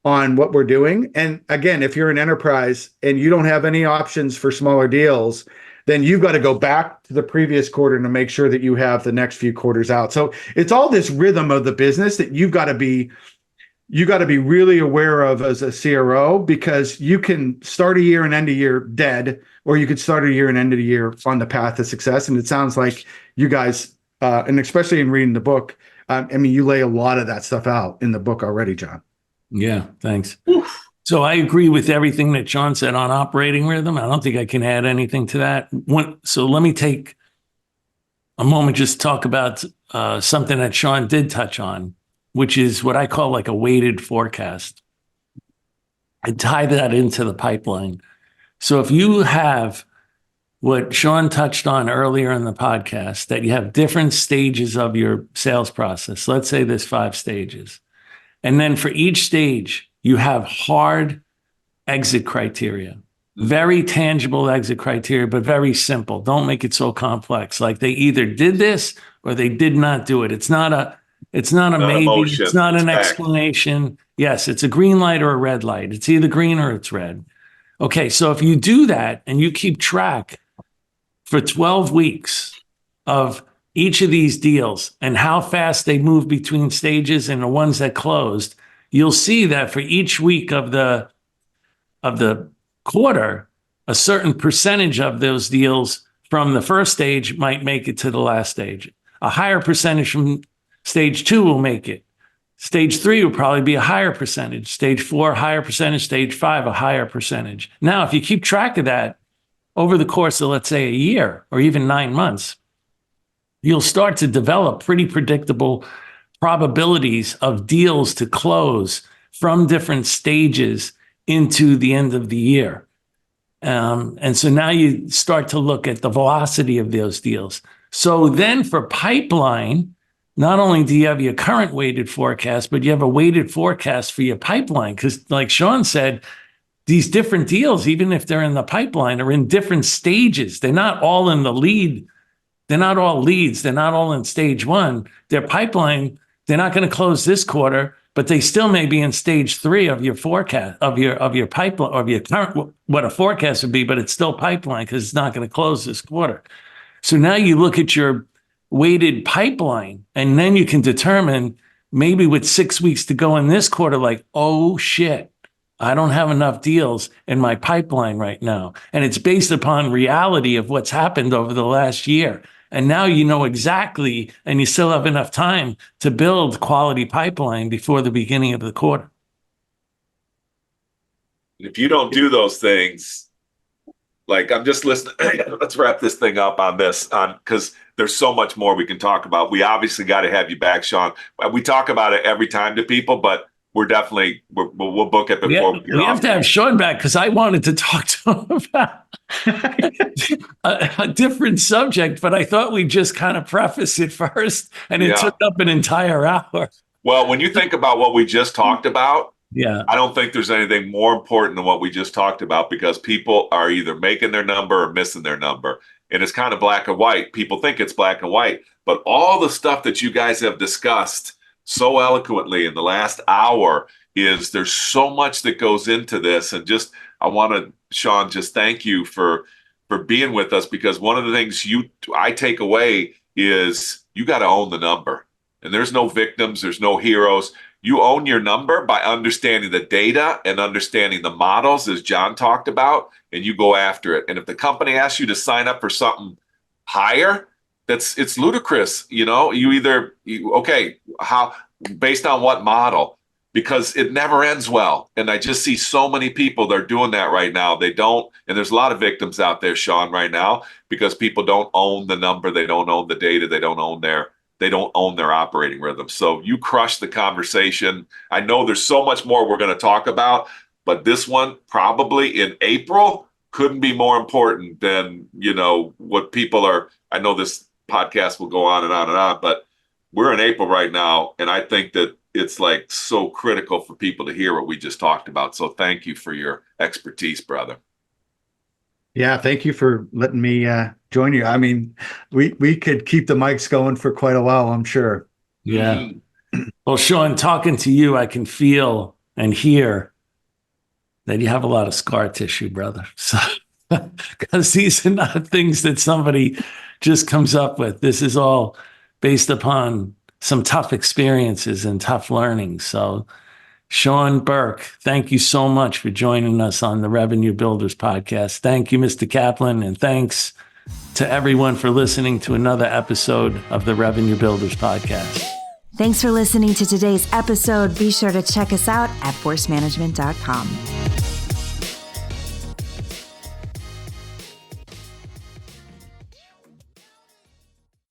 on what we're doing. And again, if you're an enterprise and you don't have any options for smaller deals, then you've got to go back to the previous quarter to make sure that you have the next few quarters out. So it's all this rhythm of the business that you've got to be really aware of as a CRO, because you can start a year and end a year dead, or you could start a year and end a year on the path to success. And it sounds like you guys, and especially in reading the book, I mean, you lay a lot of that stuff out in the book already, John. Yeah, thanks. Oof. So I agree with everything that Sean said on operating rhythm. I don't think I can add anything to that. So let me take a moment just to talk about something that Sean did touch on, which is what I call like a weighted forecast. I tie that into the pipeline. So if you have what Sean touched on earlier in the podcast, that you have different stages of your sales process, let's say there's 5 stages. And then for each stage, you have hard exit criteria. Very tangible exit criteria, but very simple. Don't make it so complex. Like they either did this or they did not do it. It's not a maybe. Emotion. It's not an fact. explanation. Yes, it's a green light or a red light. It's either green or it's red. Okay, so if you do that and you keep track for 12 weeks of each of these deals and how fast they move between stages and the ones that closed, you'll see that for each week of the quarter, a certain percentage of those deals from the first stage might make it to the last stage. A higher percentage from stage 2 will make it. Stage 3 will probably be a higher percentage. Stage 4, higher percentage. Stage 5, a higher percentage. Now, if you keep track of that over the course of, let's say, a year or even 9 months, you'll start to develop pretty predictable probabilities of deals to close from different stages into the end of the year. And so now you start to look at the velocity of those deals. So then for pipeline, not only do you have your current weighted forecast, but you have a weighted forecast for your pipeline. Because like Sean said, these different deals, even if they're in the pipeline, are in different stages. They're not all in the lead. They're not all leads. They're not all in stage 1. Their pipeline, they're not going to close this quarter, but they still may be in stage 3 of your forecast, of your pipeline, of your current, what a forecast would be, but it's still pipeline because it's not going to close this quarter. So now you look at your weighted pipeline, and then you can determine maybe with 6 weeks to go in this quarter, like, oh shit, I don't have enough deals in my pipeline right now. And it's based upon reality of what's happened over the last year. And now you know exactly, and you still have enough time to build quality pipeline before the beginning of the quarter. If you don't do those things, like I'm just listening, let's wrap this thing up on this, because there's so much more we can talk about. We obviously got to have you back, Sean. We talk about it every time to people, but we'll book it before we have to have Sean back because I wanted to talk to him about a different subject, but I thought we'd just kind of preface it first, and it took up an entire hour. Well, when you think about what we just talked about, I don't think there's anything more important than what we just talked about, because people are either making their number or missing their number. And it's kind of black and white. People think it's black and white, but all the stuff that you guys have discussed so eloquently in the last hour is there's so much that goes into this. And just, I want to, Sean, just thank you for being with us, because one of the things I take away is you got to own the number. And there's no victims, there's no heroes. You own your number by understanding the data and understanding the models, as John talked about, and you go after it. And if the company asks you to sign up for something higher, it's ludicrous. You know, how, based on what model? Because it never ends well. And I just see so many people, they're doing that right now. They don't, and there's a lot of victims out there, Sean, right now, because people don't own the number, they don't own the data, they don't own their operating rhythm. So you crushed the conversation. I know there's so much more we're going to talk about, but this one probably in April couldn't be more important than, what people are. I know this podcast will go on and on and on, but we're in April right now. And I think that it's like so critical for people to hear what we just talked about. So thank you for your expertise, brother. Yeah, thank you for letting me join you. I mean, we could keep the mics going for quite a while, I'm sure. Yeah. Well, Sean, talking to you, I can feel and hear that you have a lot of scar tissue, brother. So, because these are not things that somebody just comes up with. This is all based upon some tough experiences and tough learning. So, Sean Burke, thank you so much for joining us on the Revenue Builders podcast. Thank you, Mr. Kaplan, and thanks to everyone for listening to another episode of the Revenue Builders podcast. Thanks for listening to today's episode. Be sure to check us out at forcemanagement.com.